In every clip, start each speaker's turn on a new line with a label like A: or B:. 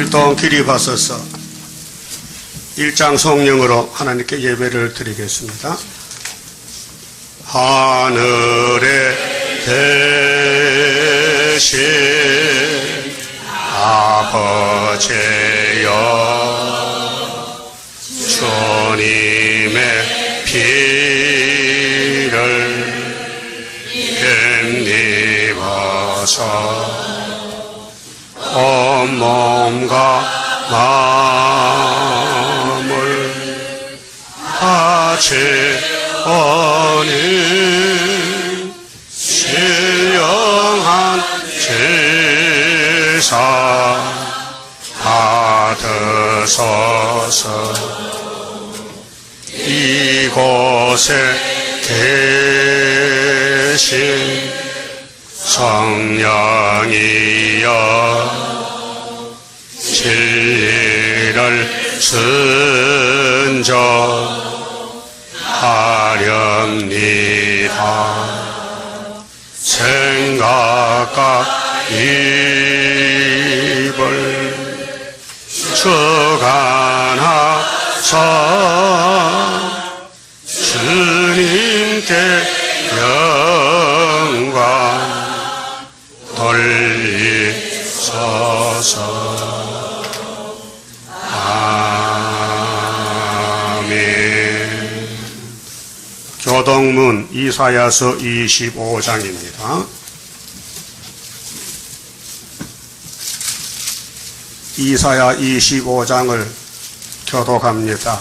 A: 출동 기립하소서. 1장 성령으로 하나님께 예배를 드리겠습니다. 하늘에 계신 아버지여, 주님의 피를 힘입어서 온몸과 마음을 바치오니 신령한 제사 받으소서. 이곳에 계신 성령이여, 진리를 선전하렵니다. 생각과 입을 주관하사 주님께 영광 돌리소서. 아멘. 교동문 이사야서 25장입니다. 이사야 25장을 교독합니다.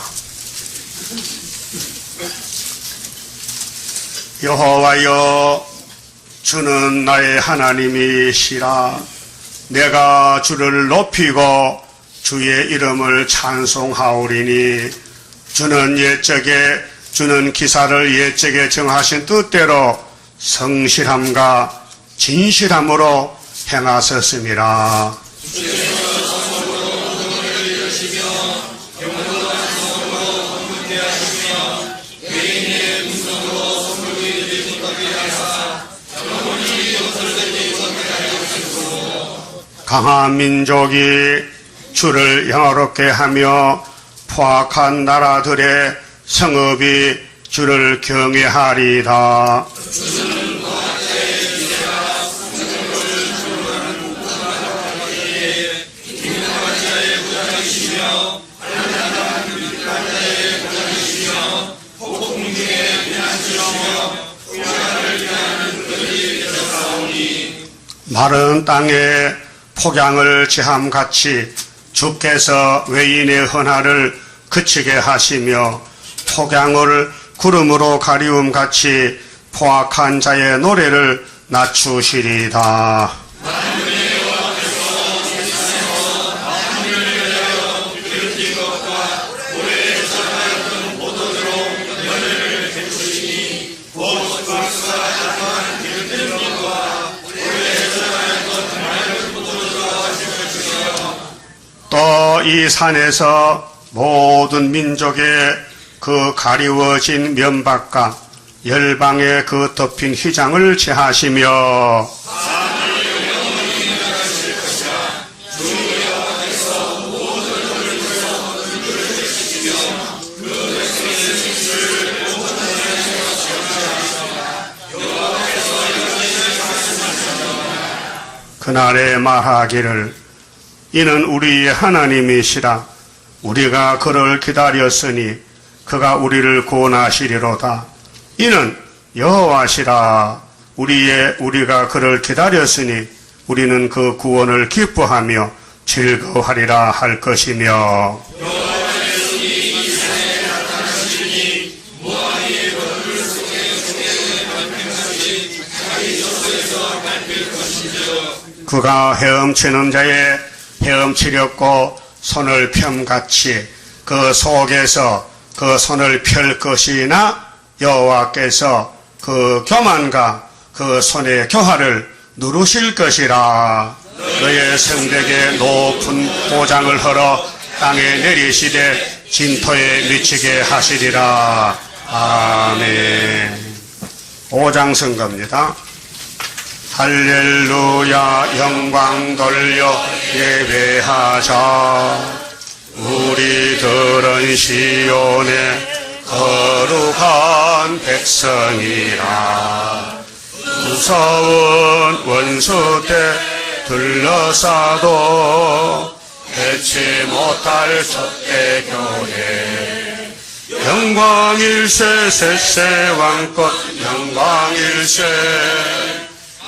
A: 여호와여, 주는 나의 하나님이시라. 내가 주를 높이고 주의 이름을 찬송하오리니, 주는 기사를 옛적에 정하신 뜻대로 성실함과 진실함으로 행하셨음이라. 강한 민족이 주를 영화롭게 하며 포악한 나라들의 성읍이 주를 경외하리다. 마른 땅에 폭양을 제함같이 주께서 외인의 헌화를 그치게 하시며 폭양을 구름으로 가리움같이 포악한 자의 노래를 낮추시리다. 또 이 산에서 모든 민족의 그 가리워진 면박과 열방의 그 덮인 휘장을 제하시며 그날에 말하기를, 이는 우리의 하나님이시라. 우리가 그를 기다렸으니 그가 우리를 구원하시리로다. 이는 여호와시라. 우리가 그를 기다렸으니 우리는 그 구원을 기뻐하며 즐거워하리라 할 것이며, 그가 헤엄치는 자의 헤엄치렸고 손을 펴같이 그 속에서 그 손을 펼 것이나 여호와께서 그 교만과 그 손의 교화를 누르실 것이라. 너의 성벽에 높은 보장을 헐어 땅에 내리시되 진토에 미치게 하시리라. 아멘. 5장 선거입니다. 할렐루야 영광 돌려 예배하자. 우리들은 시온의 거룩한 백성이라. 무서운 원수 때 둘러싸도 해치 못할 첫대교회. 영광일세 셋세 왕권 영광일세.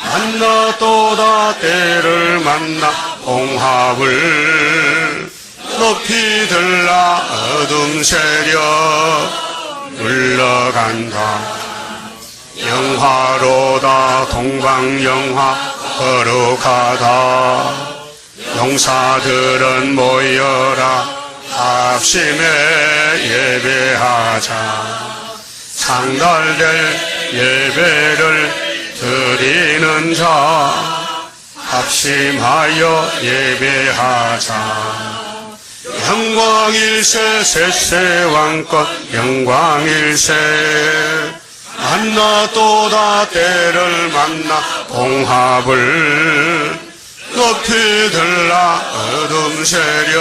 A: 만나 또다 때를 만나 봉합을 높이 들라. 어둠 세력 물러간다. 영화로다 동방영화 거룩하다. 용사들은 모여라 합심해 예배하자. 상달될 예배를 드리는 자 합심하여 예배하자. 영광일세 셋세 왕권 영광일세. 만나 또다 때를 만나 봉합을 높이 들라. 어둠 세력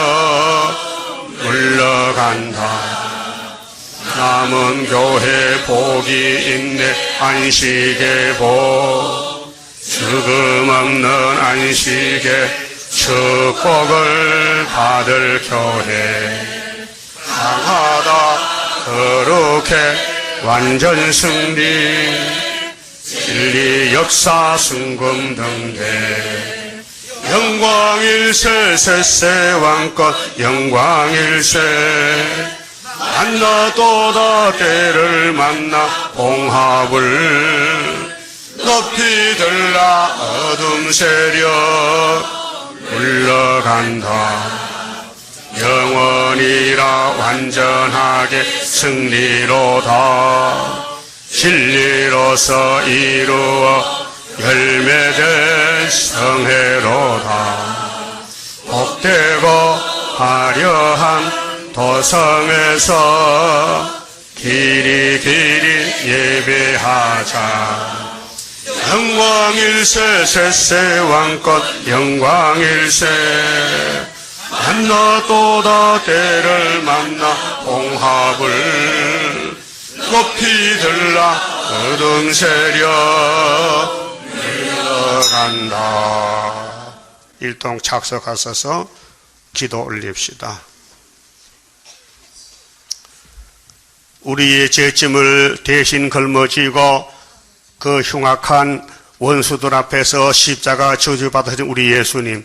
A: 물러간다. 남은 교회 복이 있네 안식의 복. 죽음 없는 안식의 축복을 받을 교회. 강하다 거룩해 완전 승리. 진리 역사 순금 등대. 영광일세 셋세 왕권 영광일세. 만나 또다 때를 만나 봉합을 높이 들라. 어둠 세력 물러간다. 영원이라 완전하게 승리로다. 진리로서 이루어 열매된 성회로다. 복되고 화려한 도성에서 길이 예배하자. 영광일세 셋세 왕권 영광일세. 만나 또다 때를 만나 봉합을 높이 들라. 어둠 세력 물러간다. 일동 착석하셔서 기도 올립시다. 우리의 죄짐을 대신 걸머지고 그 흉악한 원수들 앞에서 십자가 저주받으신 우리 예수님,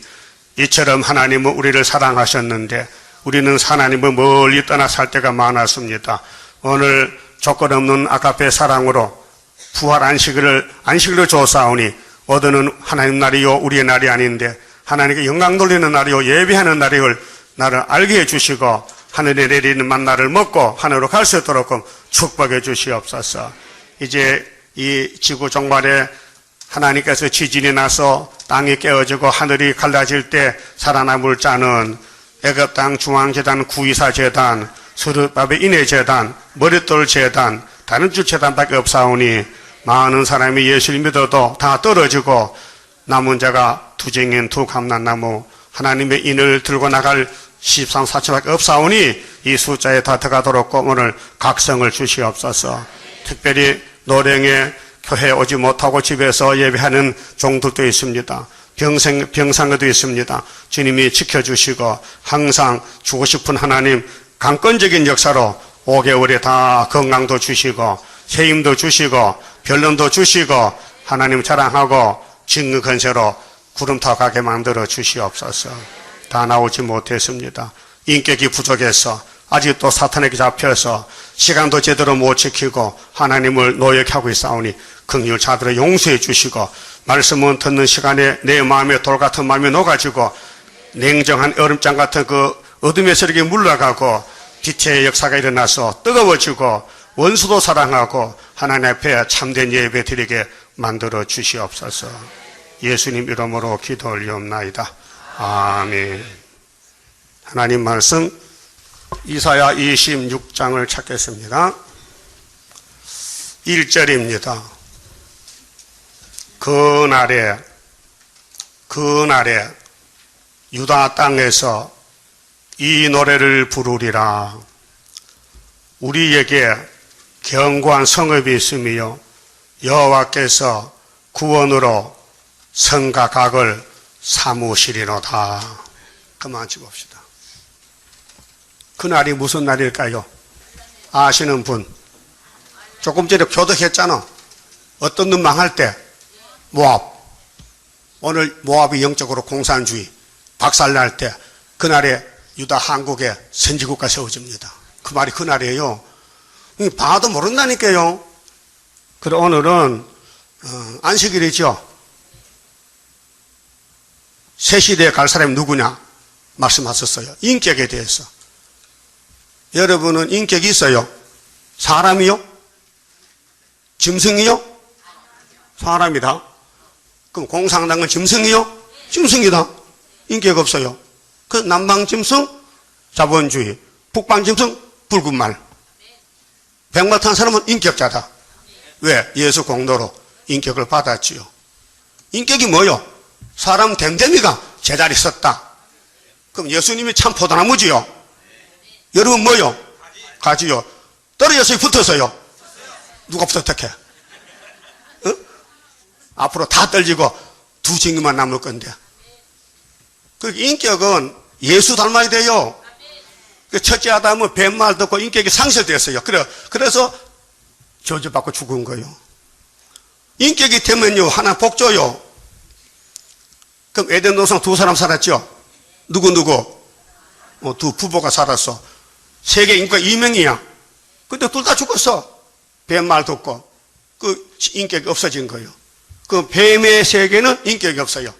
A: 이처럼 하나님은 우리를 사랑하셨는데 우리는 하나님을 멀리 떠나 살 때가 많았습니다. 오늘 조건 없는 아가페 사랑으로 부활 안식일을 조사하오니 얻는 하나님 날이요 우리의 날이 아닌데 하나님께 영광 돌리는 날이요 예배하는 날이걸 나를 알게 해주시고 하늘에 내리는 만나를 먹고 하늘로 갈 수 있도록 축복해 주시옵소서. 이제 이 지구 종말에 하나님께서 지진이 나서 땅이 깨어지고 하늘이 갈라질 때 살아남을 자는 애굽 땅 중앙재단, 구이사 재단, 스룹바벨 인해 재단, 머릿돌 재단, 다른 주 재단밖에 없사오니 많은 사람이 예수를 믿어도 다 떨어지고 남은 자가 두 쟁인 두 감람나무 하나님의 인을 들고 나갈 13, 14밖에 없사오니 이 숫자에 다 들어가도록 오늘 각성을 주시옵소서. 특별히 노령에 교회에 오지 못하고 집에서 예배하는 종들도 있습니다. 병상에도 있습니다. 주님이 지켜주시고 항상 주고 싶은 하나님 강권적인 역사로 5개월에 다 건강도 주시고 새 힘도 주시고 변론도 주시고 하나님 자랑하고 증거 건세로 구름 타고 가게 만들어 주시옵소서. 다 나오지 못했습니다. 인격이 부족해서 아직도 사탄에게 잡혀서 시간도 제대로 못 지키고 하나님을 노역하고 있사오니 긍휼 자들을 용서해 주시고 말씀은 듣는 시간에 내 마음에 돌 같은 마음이 녹아지고 냉정한 얼음장 같은 그 어둠의 세력이 물러가고 빛의 역사가 일어나서 뜨거워지고 원수도 사랑하고 하나님 앞에 참된 예배 드리게 만들어 주시옵소서. 예수님 이름으로 기도 올리옵나이다. 아멘. 하나님 말씀 이사야 26장을 찾겠습니다. 1절입니다. 그날에 유다 땅에서 이 노래를 부르리라. 우리에게 견고한 성읍이 있으며 여호와께서 구원으로 성과 각을 삼으시리로다. 그만 찍읍시다. 그날이 무슨 날일까요? 아시는 분? 조금 전에 교독했잖아. 어떤 놈 망할 때? 모압. 오늘 모압이 영적으로 공산주의 박살날 때 그날에 유다 한국에 선지국가 세워집니다. 그 말이 그날이에요. 봐도 모른다니까요. 그래 오늘은 안식일이죠. 새 시대에 갈 사람이 누구냐 말씀하셨어요. 인격에 대해서. 여러분은 인격이 있어요? 사람이요? 짐승이요? 사람이다. 그럼 공산당은 짐승이요? 짐승이다. 인격 없어요. 그 남방 짐승 자본주의, 북방 짐승 붉은 말. 백마 탄 사람은 인격자다. 왜? 예수 공로로 인격을 받았지요. 인격이 뭐요? 사람 댐댐이가 제자리 섰다. 그럼 예수님이 참 포도나무지요. 여러분 뭐요? 가지요. 떨어져서 붙어서요. 누가 붙어 어떡해? 앞으로 다 떨어지고 두 징기만 남을 건데. 그 인격은 예수 닮아야 돼요. 첫째 아담은 뱀말 듣고 인격이 상실됐어요. 그래서 저주받고 죽은 거예요. 인격이 되면요 하나 복 줘요. 그럼 에덴 동산 두 사람 살았죠? 누구? 두 부부가 살았어. 세계 인구가 2명이야. 근데 둘 다 죽었어. 뱀말 듣고. 그 인격이 없어진 거예요. 그 뱀의 세계는 인격이 없어요.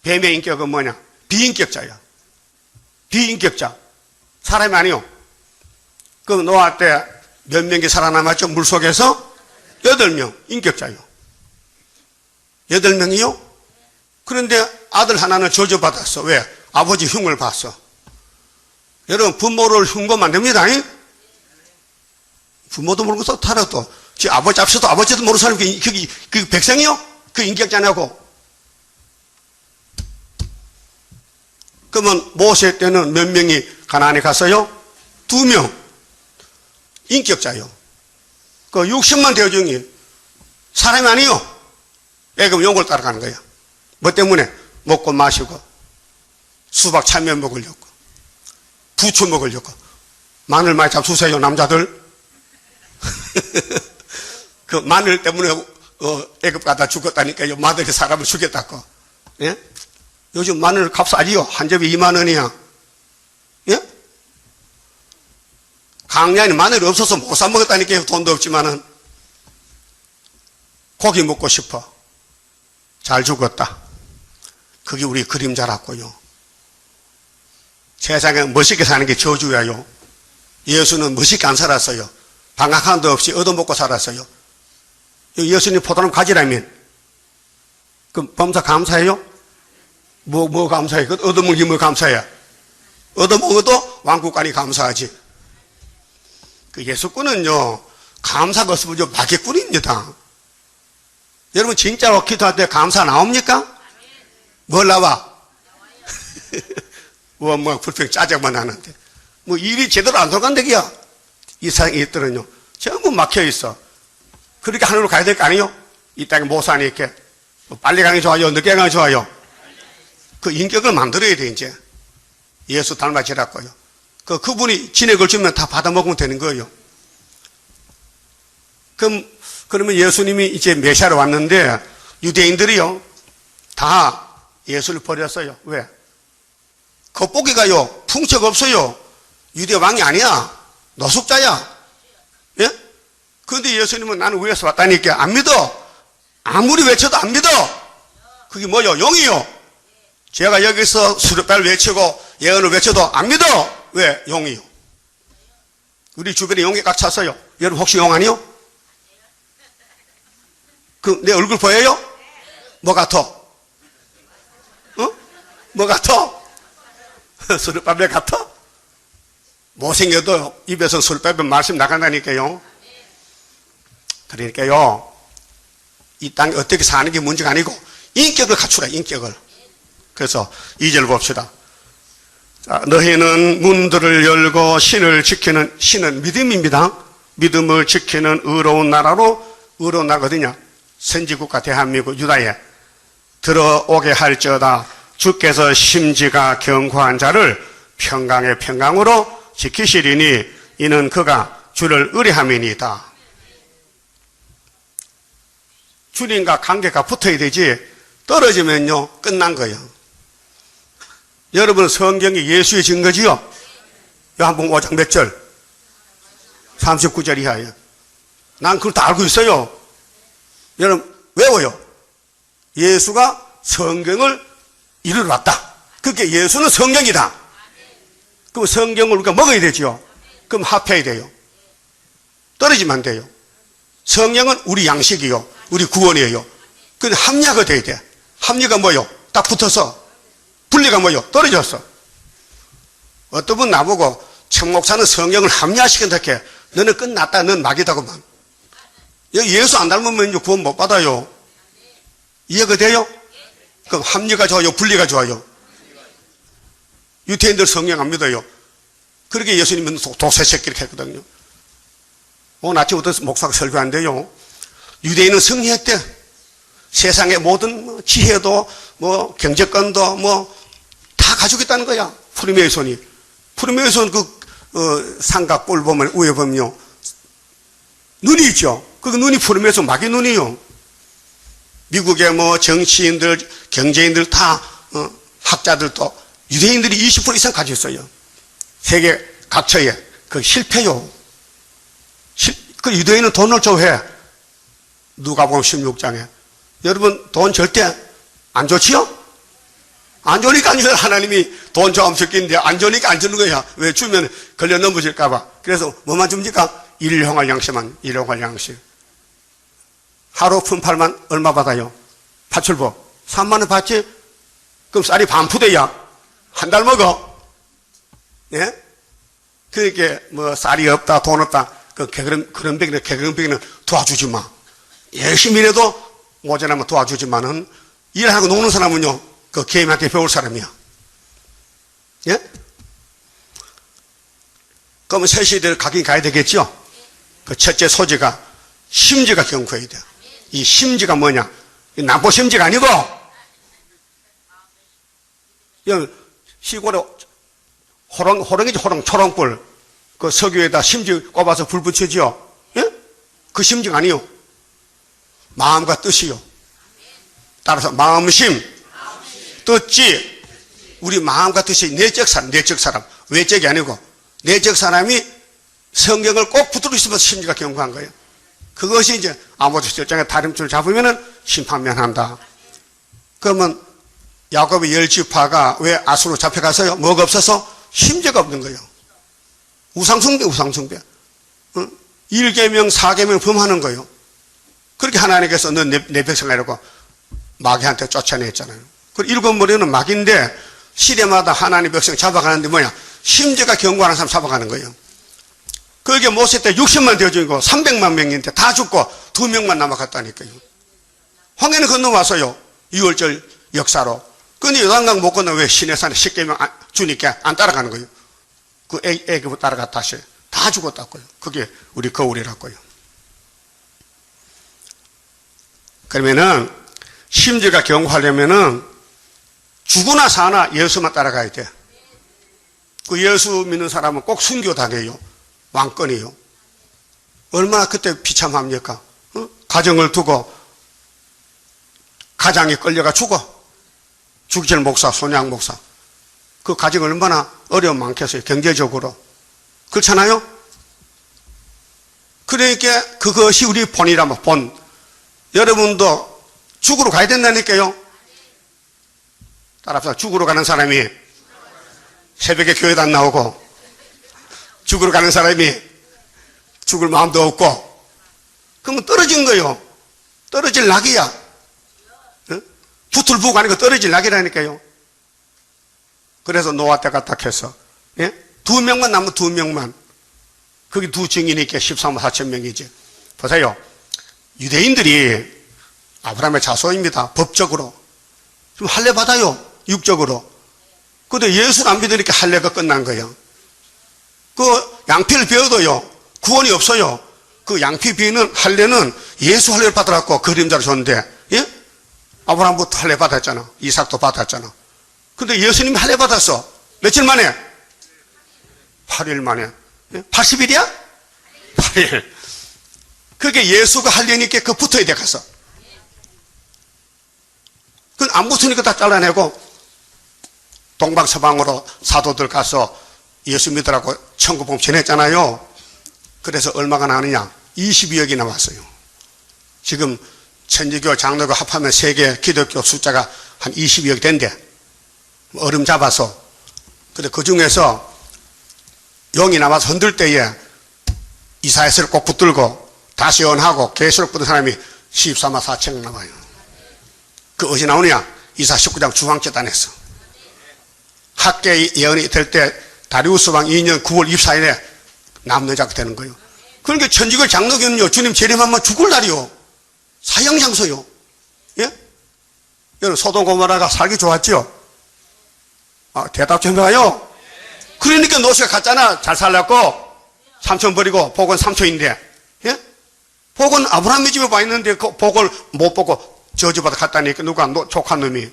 A: 뱀의 인격은 뭐냐? 비인격자야. 비인격자. 사람이 아니요. 그 노아 때 몇 명이 살아남았죠? 물속에서? 8명. 인격자요. 8명이요? 그런데 아들 하나는 저주받았어. 왜? 아버지 흉을 봤어. 여러분 부모를 흉보면 안 됩니다. 부모도 모르고 또 살아도 지 아버지 앞서도 아버지도 모르는 사람이 그 백성이요? 그 인격자냐고. 그러면 모세 때는 몇 명이 가나안에 갔어요? 2명. 인격자요. 그 60만 대중이 사람이 아니요. 애굽 용을 따라가는 거야. 뭐 때문에? 먹고 마시고 수박 참외 먹으려고 부추 먹으려고. 마늘 많이 잡수세요 남자들. 그 마늘 때문에 애굽 가다 죽었다니까요. 마늘이 사람을 죽였다고. 예? 요즘 마늘 값 싸지요. 한 접에 2만 원이야. 예? 강량이 마늘이 없어서 못 사 먹었다니까요. 돈도 없지만은. 고기 먹고 싶어. 잘 죽었다. 그게 우리 그림자랐고요. 세상에 멋있게 사는 게 저주야요. 예수는 멋있게 안 살았어요. 방학한도 없이 얻어먹고 살았어요. 예수님 포도나무 가지라면 그럼 범사 감사해요? 뭐 감사해? 그 얻어먹는 게 뭐 감사해? 얻어먹어도 왕국간이 감사하지. 그 예수꾼은요 감사가 없으면 마개꾼입니다. 여러분 진짜로 기도할 때 감사 나옵니까? 뭘 나와? 뭐 불평 짜증만 나는데 뭐 일이 제대로 안 돌아간다기야. 이 세상에 있더는요 전부 막혀 있어. 그렇게 하늘로 가야 될 거 아니에요? 이 땅에 못 사니까 뭐 빨리 가는 게 좋아요? 늦게 가는 게 좋아요? 그 인격을 만들어야 돼. 이제 예수 닮아지라고요. 그분이 진액을 주면 다 받아 먹으면 되는 거예요. 그러면 예수님이 이제 메시아로 왔는데 유대인들이요 다 예수를 버렸어요. 왜? 겉보기가요 풍채가 없어요. 유대 왕이 아니야. 노숙자야. 예? 그런데 예수님은 나는 위에서 왔다니까 안 믿어. 아무리 외쳐도 안 믿어. 그게 뭐요? 용이요. 제가 여기서 수렵발 외치고 예언을 외쳐도 안 믿어. 왜? 용이요. 우리 주변에 용이 꽉 찼어요. 여러분 혹시 용 아니요? 내 얼굴 보여요? 뭐 같아? 뭐 같아? 수렵밥에 같아? 못생겨도 입에서 술밥에 말씀 나간다니까요. 그러니까요 이 땅에 어떻게 사는 게 문제가 아니고 인격을 갖추라, 인격을. 그래서 2절 봅시다. 자, 너희는 문들을 열고 신을 지키는, 신은 믿음입니다. 믿음을 지키는 의로운 나라로, 의로운 나라가 어디냐? 선지국가 대한민국 유다에 들어오게 할지어다. 주께서 심지가 견고한 자를 평강의 평강으로 지키시리니 이는 그가 주를 의뢰함이니이다. 주님과 관계가 붙어야 되지 떨어지면요 끝난 거예요. 여러분 성경이 예수의 증거지요? 요한복음 5장 몇 절? 39절 이하예요. 난 그걸 다 알고 있어요. 여러분 외워요. 예수가 성경을 이루러 왔다. 그게 예수는 성경이다. 그럼 성경을 우리가 먹어야 되죠. 그럼 합해야 돼요. 떨어지면 안 돼요. 성경은 우리 양식이요. 우리 구원이에요. 근데 합리화가 돼야 돼. 합리가 뭐요? 딱 붙어서. 분리가 뭐요? 떨어졌어. 어떤 분 나보고 청목사는 성경을 합리화시킨다 해. 너는 끝났다. 넌 막이다고만. 여기 예수 안 닮으면 구원 못 받아요. 이해가 돼요? 그럼 합리가 좋아요? 분리가 좋아요? 유태인들 성경 안 믿어요. 그렇게 예수님은 도세 새끼를 했거든요. 오늘 아침부터 목사가 설교한대요. 유대인은 승리했대. 세상의 모든 지혜도 경제권도 다 가지고 있다는 거야. 푸르메의 손이. 푸르메의 손 삼각 볼 보면 위에 보면요. 눈이 있죠. 그 눈이 푸르메의 손 마귀 눈이요. 미국의 정치인들, 경제인들 다 학자들도 유대인들이 20% 이상 가지고 있어요. 세계 각처에. 그 실패요. 그 유대인은 돈을 좋아해. 누가복음 16장에. 여러분 돈 절대 안 좋지요? 안 좋으니까 하나님이 돈 좋아하면 좋겠는데 안 좋으니까 안 주는 거야. 왜 주면 걸려 넘어질까 봐. 그래서 뭐만 줍니까? 일용할 양식만. 일용할 양식. 하루 품팔만 얼마 받아요? 파출부 3만 원 받지? 그럼 쌀이 반푸대야. 한 달 먹어. 예? 그렇게 쌀이 없다, 돈 없다. 그런 병이는 도와주지 마. 열심히 일해도 모자라면 도와주지만은 일하고 노는 사람은요, 그 개미한테 배울 사람이야. 예? 그러면 새 시대를 가긴 가야 되겠죠? 그 첫째 소지가 심지가 견고해야 돼. 이 심지가 뭐냐? 남포 심지가 아니고, 시골에 호롱이지, 초롱불. 그 석유에다 심지 꼽아서 불 붙이죠? 예? 그 심지가 아니요. 마음과 뜻이요. 따라서 마음심, 뜻지. 우리 마음과 뜻이 내적 사람. 외적이 아니고, 내적 사람이 성경을 꼭 붙들고 있으면 심지가 견고한 거예요. 그것이 이제 아모스 7장에 다림줄 잡으면은 심판면한다. 그러면 야곱의 10지파가 왜 아수로 잡혀가서요? 뭐가 없어서? 심지가 없는 거예요. 우상숭배. 1계명, 4계명 범하는 거예요. 그렇게 하나님께서 너 내 백성이라고 마귀한테 쫓아냈잖아요. 그리고 7머리는 마귀인데 시대마다 하나님 백성 잡아가는데 뭐냐? 심지가 견고한 사람 잡아가는 거예요. 그게 모세 때 60만 되어지고 300만 명인데 다 죽고 2명만 남아갔다니까요. 황해는 건너와서요. 6월절 역사로. 근데 요단강 못 건너 왜 시내산에 10계명 주니까 안 따라가는 거예요. 그 애기부 따라갔다 하셔요. 다 죽었다고요. 그게 우리 거울이라고요. 그러면은 심지가 견고하려면은 죽으나 사나 예수만 따라가야 돼. 그 예수 믿는 사람은 꼭 순교 당해요. 왕권이요. 얼마나 그때 비참합니까? 가정을 두고 가장이 끌려가 죽어. 주기철 목사, 손양 목사. 그 가정이 얼마나 어려움 많겠어요. 경제적으로. 그렇잖아요? 그러니까 그것이 우리 본이라면 본. 여러분도 죽으러 가야 된다니까요. 따라서 죽으러 가는 사람이 새벽에 교회도 안 나오고 죽으러 가는 사람이 죽을 마음도 없고 그러면 떨어진 거예요. 떨어질 낙이야. 붙을 부가 아니고 떨어질 낙이라니까요. 그래서 노아 때가 딱 해서 2명만 남으면 2명만. 거기 두 증인이니까 13만 4천 명이지. 보세요. 유대인들이 아브라함의 자손입니다. 법적으로. 좀 할례 받아요. 육적으로. 근데 예수를 안 믿으니까 할례가 끝난 거예요. 그 양피를 비워도요, 구원이 없어요. 그 양피 비는 할례는 예수 할례를 받으라고 그림자로 줬는데, 예? 아브라함부터 할례 받았잖아. 이삭도 받았잖아. 근데 예수님이 할례 받았어. 며칠 만에? 8일 만에. 예? 80일이야? 8일. 그게 예수가 할례니까 그 붙어야 돼, 가서. 그 안 붙으니까 다 잘라내고, 동방서방으로 사도들 가서 예수 믿으라고 천국복음 전했잖아요. 그래서 얼마가 나느냐? 22억이 나왔어요. 지금 천주교 장로교 합하면 세계 기독교 숫자가 한 22억 된대. 얼음 잡아서. 근데 그 중에서 영이 나와서 흔들 때에 이사야서를 꼭 붙들고 다시 언하고 계시록 붙은 사람이 14만 4천 나와요. 그 어디 나오냐? 이사 19장 주황재단에서. 학계의 예언이 될 때 다리우스 왕 2년 9월 24일에 남여자가 되는 거예요. 그러니까 천주교 장로교는요, 주님 재림하면 죽을 날이요. 사형장소요. 예? 여러분, 소돔 고모라가 살기 좋았죠? 아, 대답 좀 해봐요. 그러니까 노시가 갔잖아. 잘 살렸고, 삼촌 버리고, 복은 삼촌인데, 예? 복은 아브라함의 집에 와 있는데, 그 복을 못 보고 저주받아 갔다니까, 누가, 족한 놈이.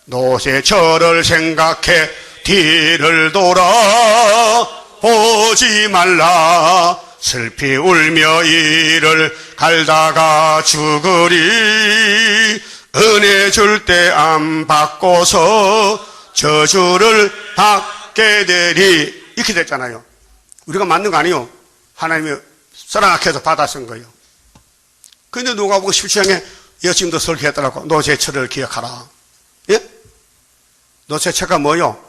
A: 노세처를 생각해, 뒤를 돌아, 보지 말라. 슬피 울며 이를 갈다가 죽으리. 은혜 줄 때 안 받고서 저주를 받게 되리. 이렇게 됐잖아요. 우리가 만든 거 아니에요. 하나님이 사랑학해서 받아 쓴 거예요. 근데 누가 보고 17장에 예수님도 설교했더라고. 노제처를 기억하라. 예? 노제처가 뭐요?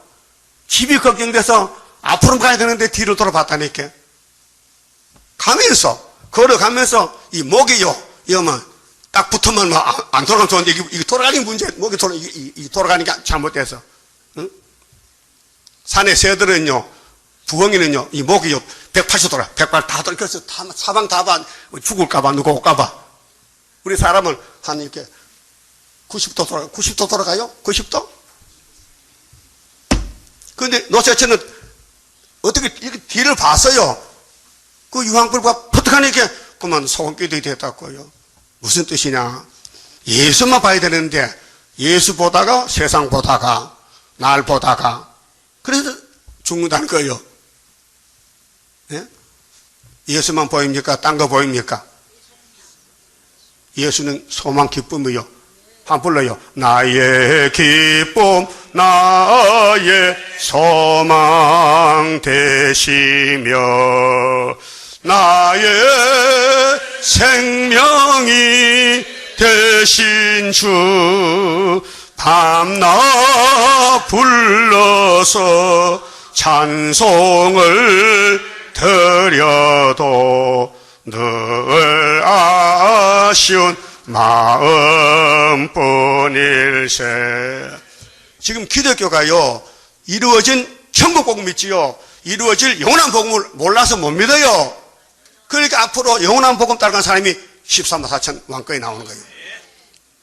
A: 집이 걱정돼서 앞으로 가야 되는데 뒤로 돌아봤다니까. 가면서, 걸어가면서 이 목이요, 이러면 딱 붙으면 뭐 안 돌아가면 좋은데 이게 돌아가는 문제, 목이 돌아가니까 잘못돼서. 응? 산의 새들은요, 부엉이는요, 이 목이요, 180도 돌아. 180 다 돌아서 사방 다 봐. 죽을까봐, 누가 올까봐. 우리 사람은 한 이렇게 90도 돌아가요? 90도? 근데 노세처는 어떻게 이렇게 뒤를 봤어요. 그 유황불과 퍼뜩하니까 그만 소금기도 됐다고요. 무슨 뜻이냐? 예수만 봐야 되는데 예수 보다가 세상 보다가 날 보다가 그래서 죽는다는 거예요. 예? 예수만 보입니까? 딴 거 보입니까? 예수는 소망 기쁨이요. 한 불러요. 나의 기쁨 나의 소망 되시며 나의 생명이 되신 주 밤낮 불러서 찬송을 드려도 늘 아쉬운 마음뿐일세. 지금 기독교가요, 이루어진 천국 복음 믿지요, 이루어질 영원한 복음을 몰라서 못 믿어요. 그러니까 앞으로 영원한 복음 따라가는 사람이 14만 4천 왕권이 나오는 거예요.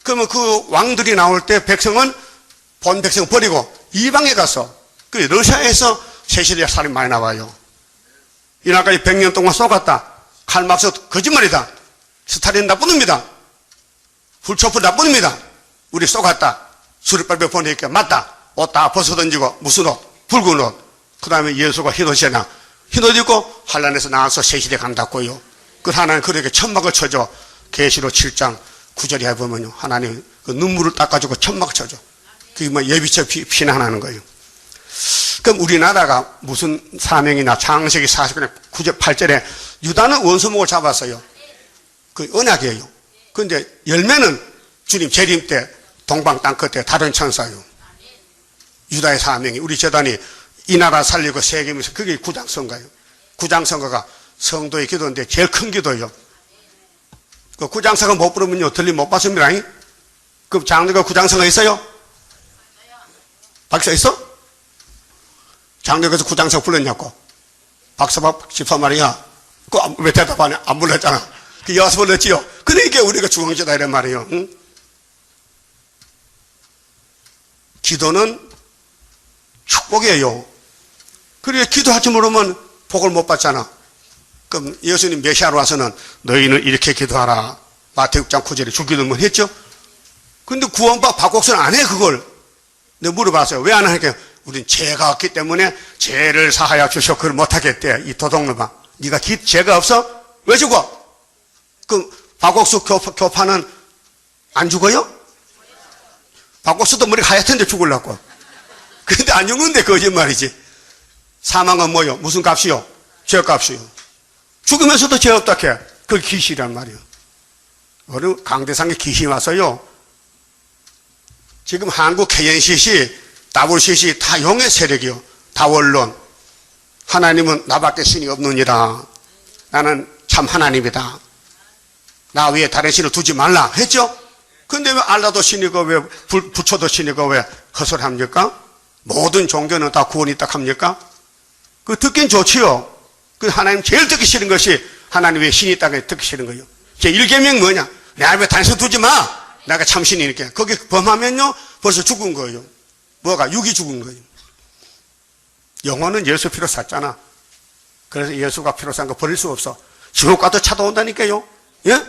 A: 그러면 그 왕들이 나올 때 백성은 본 백성 버리고 이방에 가서, 그 러시아에서 세시대 사람이 많이 나와요. 이날까지 100년 동안 쏘갔다. 칼막스 거짓말이다. 스탈린 나쁜 놈이다. 훌초프 나쁜 놈이다. 우리 쏘갔다. 수리빨배 보내니까 맞다. 옷 다 벗어던지고 무슨 옷? 붉은 옷. 그 다음에 예수가 흰옷이나 흰옷 입고 환란에서 나와서 세시대 간다고요. 그 하나님 그렇게 천막을 쳐줘. 계시록 7장 9절에 해보면요, 하나님 그 눈물을 닦아주고 천막을 쳐줘. 그게 뭐 예비처 피난하는 거예요. 그럼 우리나라가 무슨 사명이나 창세기 49장 9절 8절에 유다는 원수목을 잡았어요. 그 언약이에요. 그런데 열매는 주님 재림 때 동방 땅 끝에 다른 천사요. 유다의 사명이, 우리 재단이 이 나라 살리고 세계면서 그게 구장선거예요. 구장선거가 성도의 기도인데 제일 큰 기도예요. 그 구장선거 못 부르면요, 들림 못 받습니다. 그 장로가 구장선거 있어요? 박사 있어? 장로에서 구장선거 불렀냐고. 박사박 집사 말이야. 그 왜 대답 안 해? 안 불렀잖아. 그 여섯 불렀지요. 그러니까 우리가 중앙지다 이란 말이에요. 응? 기도는 축복이에요. 그러니까 기도하지 모르면 복을 못 받잖아. 그럼 예수님 메시아로 와서는 너희는 이렇게 기도하라. 마태복음 6장 9절에 주기도문 했죠? 근데 구원받 박곡수는 안 해, 그걸. 내가 물어봤어요. 왜 안 하니까? 우린 죄가 없기 때문에 죄를 사하여 주셔. 그걸 못하겠대. 이 도둑놈아. 네가 죄가 없어? 왜 죽어? 그럼 박곡수 교파는 안 죽어요? 박곡수도 머리가 하얗던데 죽으려고. 근데 안 죽는데 거짓말이지. 사망은 뭐요? 무슨 값이요? 죄값이요. 죽으면서도 죄 없다 해. 그게 귀신이란 말이요. 어느 강대상에 귀신이 와서요. 지금 한국 KNCC, WCC 다 용의 세력이요. 다 원론. 하나님은 나밖에 신이 없느니라. 나는 참 하나님이다. 나 위에 다른 신을 두지 말라 했죠? 근데 왜 알라도 신이고 왜 부처도 신이고 왜 헛소리합니까? 모든 종교는 다 구원이 딱 합니까? 그 듣긴 좋지요. 그 하나님 제일 듣기 싫은 것이 하나님 위에 신이 있다고 듣기 싫은 거예요. 제 1계명 뭐냐? 내 앞에 단서 두지 마. 내가 참 신이니까. 거기 범하면요 벌써 죽은 거예요. 뭐가? 육이 죽은 거예요. 영혼은 예수 피로 샀잖아. 그래서 예수가 피로 산 거 버릴 수 없어. 지옥 가도 찾아온다니까요. 예?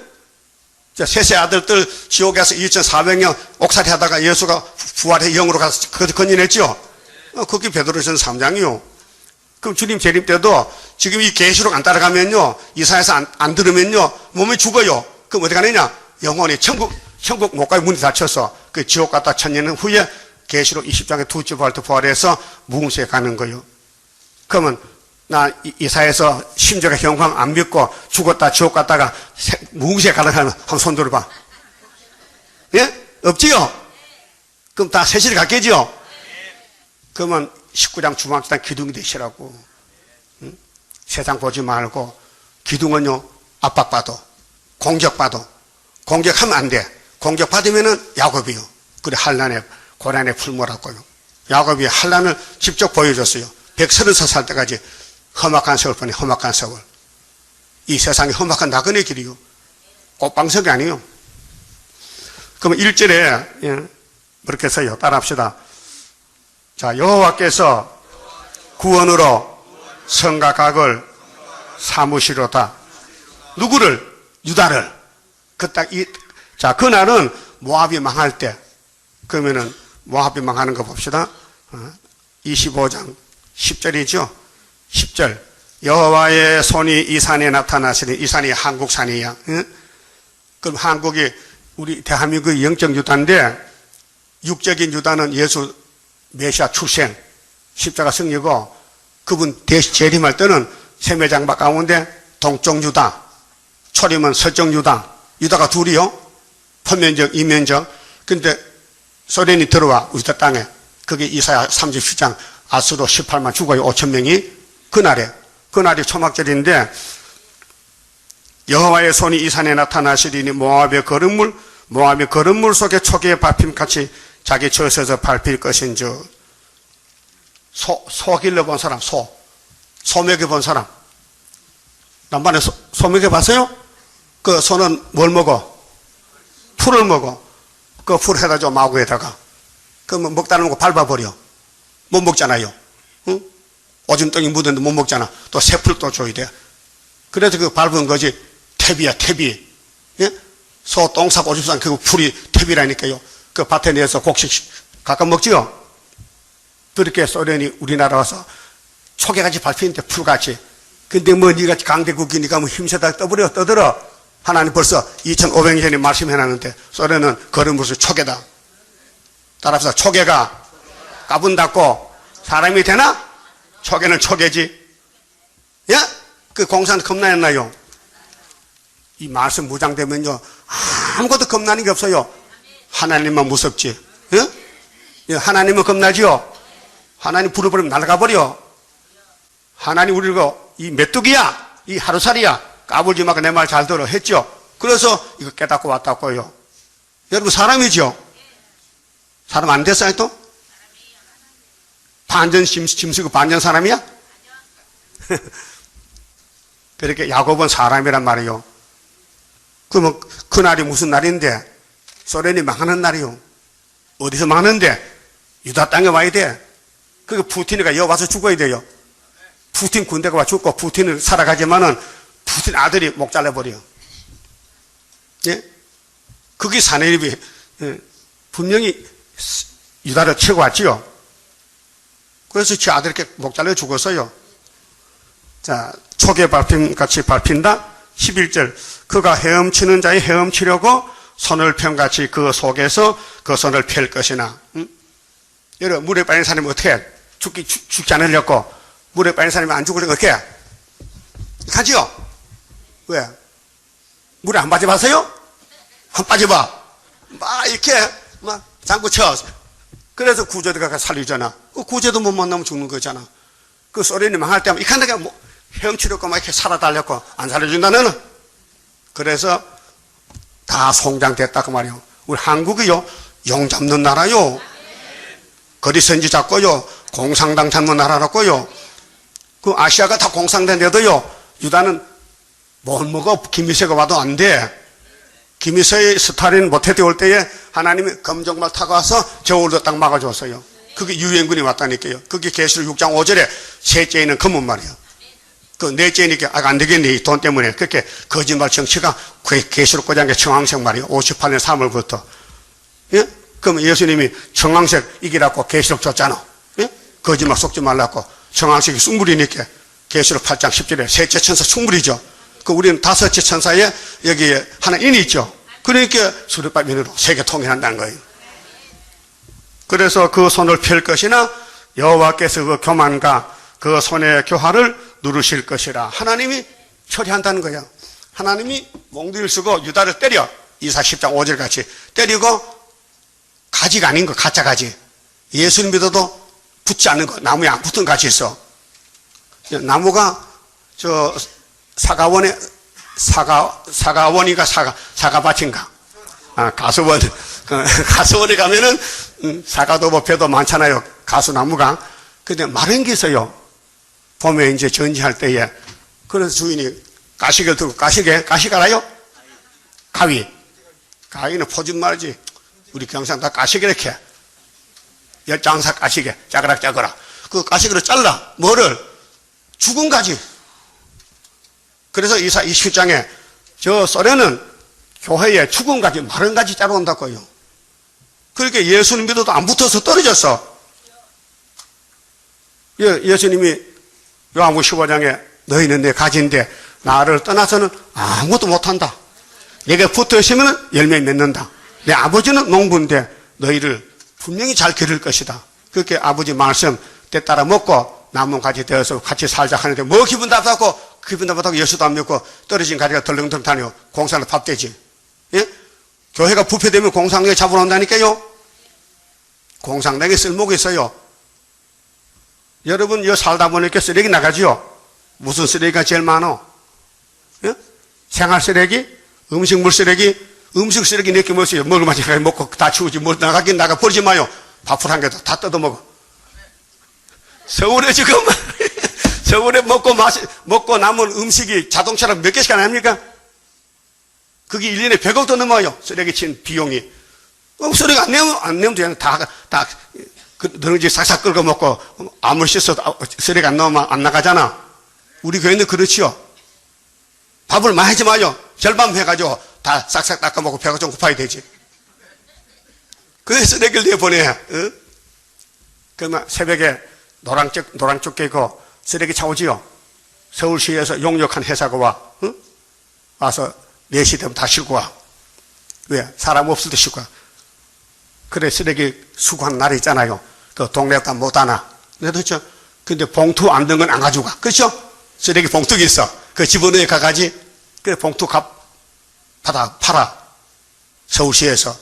A: 자, 셋의 아들들 지옥에서 2400년 옥살이 하다가 예수가 부활해 영으로 가서 건진했죠. 그게 베드로전서 3장이요. 그럼 주님 재림 때도 지금 이 계시록 안 따라가면요, 이사야서 안 들으면요, 몸이 죽어요. 그럼 어디 가느냐? 영혼이 천국 못 가요. 문이 닫혀서 그 지옥 갔다 천년 후에 계시록 20장에 두째 부활 때 부활해서 무궁수에 가는 거예요. 그러면 나 이사야서 심지어가 영광 안 믿고 죽었다 지옥 갔다가 무궁수에 가는 사람 한번 손 들어봐. 예? 없지요? 그럼 다 세실에 갔겠지요? 그러면 19장 주막장 기둥이 되시라고. 응? 세상 보지 말고 기둥은요 압박받아 공격받아. 공격하면 안 돼. 공격받으면은 야곱이요. 그래 한란에 고난의 풀모라고요. 야곱이 한란을 직접 보여줬어요. 133살 때까지 험악한 세월 보내. 험악한 세월. 이 세상이 험악한 나그네 길이요. 꽃방석이 아니요. 그러면 1절에 예, 그렇게 써요. 따라합시다. 자, 여호와께서 구원으로 성과 각을 삼으시로다. 누구를? 유다를. 자, 그날은 모압이 망할 때, 그러면은 모압이 망하는 거 봅시다. 25장 10절이죠. 10절. 여호와의 손이 이 산에 나타나시니, 이 산이 한국 산이야. 응? 그럼 한국이 우리 대한민국의 영적 유다인데, 육적인 유다는 예수 메시아 출생, 십자가 승리고, 그분 재림할 때는 세매장막 가운데 동쪽 유다, 초림은 서쪽 유다, 유다가 둘이요. 포면적, 이면적. 근데 소련이 들어와 유다 땅에. 그게 이사야 37장 아수로 18만 죽어요. 5,000명이. 그날이 초막절인데 여호와의 손이 이 산에 나타나시리니 모압의 거름물 속에 초기의 밟힘같이 자기 젖에서 밟힐 것인즉. 소 길러본 사람, 소 먹여본 사람. 남반에 소 먹여봤어요? 그 소는 뭘 먹어? 풀을 먹어. 그 풀 해다 줘, 마구에다가. 그러면 먹다는 거 밟아버려. 못 먹잖아요. 응? 오줌덩이 묻었는데 못 먹잖아. 또 새풀 또 줘야 돼. 그래서 그 밟은 거지. 퇴비야, 퇴비. 예? 소 똥 싸고 오줌 싸고 그 풀이 퇴비라니까요. 그 밭에 내서 곡식 가끔 먹지요? 그렇게 소련이 우리나라 와서 초계같이 밟히는데 풀같이. 근데 뭐 니가 강대국이니까 뭐 힘세다 떠들어. 하나님 벌써 2500년 전에 말씀해놨는데 소련은 걸음으로서 초계다. 따라서 초계가 까분닫고 사람이 되나? 초계는 초계지. 예? 그 공산 겁나였나요? 이 말씀 무장되면요 아무것도 겁나는 게 없어요. 하나님만 무섭지. 예? 하나님은 겁나지요? 하나님 부르버리면 날아가버려. 하나님 우리가 이 메뚜기야, 이 하루살이야, 까불지 말고 내 말 잘 들어 했죠. 그래서 이거 깨닫고 왔다고요. 여러분 사람이죠? 사람 안 됐어요 또? 반전 짐승이고 반전 사람이야? 그렇게 야곱은 사람이란 말이에요. 그러면 그날이 무슨 날인데? 소련이 망하는 날이요. 어디서 망하는데? 유다 땅에 와야 돼. 그게 푸틴이가 여기 와서 죽어야 돼요. 푸틴 군대가 와 죽고 푸틴은 살아가지만은 푸틴 아들이 목 잘라버려. 예? 그게 사내립이 분명히 유다를 치고 왔지요. 그래서 지 아들께 목 잘려 죽었어요. 자, 초계 밟힘 같이 밟힌다. 11절. 그가 헤엄치는 자의 헤엄치려고 손을 펴같이 그 속에서 그 손을 펼 것이나. 여러분, 물에 빠진 사람이 어떻게 해? 죽지 않으려고. 물에 빠진 사람이 안 죽으려고 어떻게 해? 가지요? 왜? 물에 안 빠져봤어요? 안 빠져봐. 막 이렇게 막 장구 쳐. 그래서 구조대가 살리잖아. 그 구조도 못 만나면 죽는 거잖아. 그 소련이 망할 때면 이칸다가 뭐 헤엄치려고 막 이렇게 살아달렸고 안 살려준다 너는. 그래서 다 송장됐다 그 말이요. 우리 한국이요 용 잡는 나라요. 거리선지 잡고요 공산당 잡는 나라라고요. 그 아시아가 다 공산당인데도요 유다는 못 먹어. 김일성가 와도 안 돼. 김일성이 스탈린 모태때 올 때에 하나님이 검정말 타고 와서 저울도 딱 막아줬어요. 그게 유엔군이 왔다니까요. 그게 계시록 6장 5절에 셋째 있는 검은 말이에요. 그 넷째 있니까 안 되겠네 이 돈 때문에. 그렇게 거짓말 정치가 계시록 9장의 청황색 말이에요. 58년 3월부터. 예? 그럼 예수님이 청황색 이기라고 계시록 줬잖아. 예? 거짓말 속지 말라고. 청황색이 숭물이니까 계시록 8장 10절에 셋째 천사 숭물이죠. 그 우리는 다섯째 천사에 여기에 하나 인이 있죠. 그러니까 수르밥 인으로 세계 통일한다는 거예요. 그래서 그 손을 펼 것이나 여호와께서 그 교만과 그 손의 교화를 누르실 것이라. 하나님이 처리한다는 거예요. 하나님이 몽둥이를 쓰고 유다를 때려. 이사 10장 5절 같이 때리고 가지가 아닌 거 가짜 가지. 예수님 믿어도 붙지 않는 거. 나무에 안 붙은 가지 있어. 나무가 저 사과원에 사과원인가 사과밭인가 가수원 가수원에 가면은 사과도 뭐 배도 많잖아요. 가수나무가. 근데 마른 게 있어요. 봄에 이제 전지할 때에. 그래서 주인이 가시개를 들고 가시 알아요? 가위는 포진 말이지. 우리 경상 다 가시개 이렇게 열장사 가시개 짜그락 그 가시개로 잘라. 뭐를? 죽은 가지. 그래서 이사 27장에 저 소련은 교회에 죽은 가지 마른 가지 자러 온다고요. 그렇게 예수님 믿어도 안 붙어서 떨어졌어. 예수님이 요한복음 15장에 너희는 내 가지인데 나를 떠나서는 아무것도 못한다. 내게 붙어 있으면 열매 맺는다. 내 아버지는 농부인데 너희를 분명히 잘 기를 것이다. 그렇게 아버지 말씀 때 따라 먹고 남은 가지 되어서 같이 살자 하는데 뭐 기분 나쁘다고 기분 나쁘다고 예수도 안 믿고 떨어진 가지가 덜렁덜렁 다녀. 공산을 밥되지. 예? 교회가 부패되면 공산당에 잡으러 온다니까요. 공산당에 쓸모가 있어요. 여러분, 여기 살다 보니까 쓰레기 나가지요? 무슨 쓰레기가 제일 많어? 예? 생활 쓰레기? 음식물 쓰레기? 음식 쓰레기 내게 뭐어요 먹으면 먹고 다 치우지. 뭘 나가긴 나가 버리지 마요. 밥풀 한 개도 다 뜯어먹어. 서울에 지금, 서울에 먹고 남은 음식이 자동차랑 몇 개씩 안 합니까? 그게 1년에 100억도 넘어요. 쓰레기 친 비용이. 쓰레기 안 내면 되잖아. 다, 너는 싹싹 긁어 먹고, 아무리 씻어도 쓰레기 안 넣으면 안 나가잖아. 우리 교회는 그렇지요. 밥을 많이 하지 마요. 절반 해가지고 다 싹싹 닦아 먹고 배가 좀 고파야 되지. 그래서 쓰레기를 내보내. 어? 그러면 새벽에 노란쪽 깨고 쓰레기 차 오지요. 서울시에서 용역한 회사가 와. 응? 와서 4시 되면 다 싣고 와. 왜? 사람 없을 때 싣고 와. 그래, 쓰레기 수거하는 날이 있잖아요. 그 동네가 못 하나. 그렇죠? 근데 봉투 안 든 건 안 가지고 가. 그렇죠? 쓰레기 봉투가 있어. 그 집어넣어 가가지. 그래, 봉투 팔아. 서울시에서.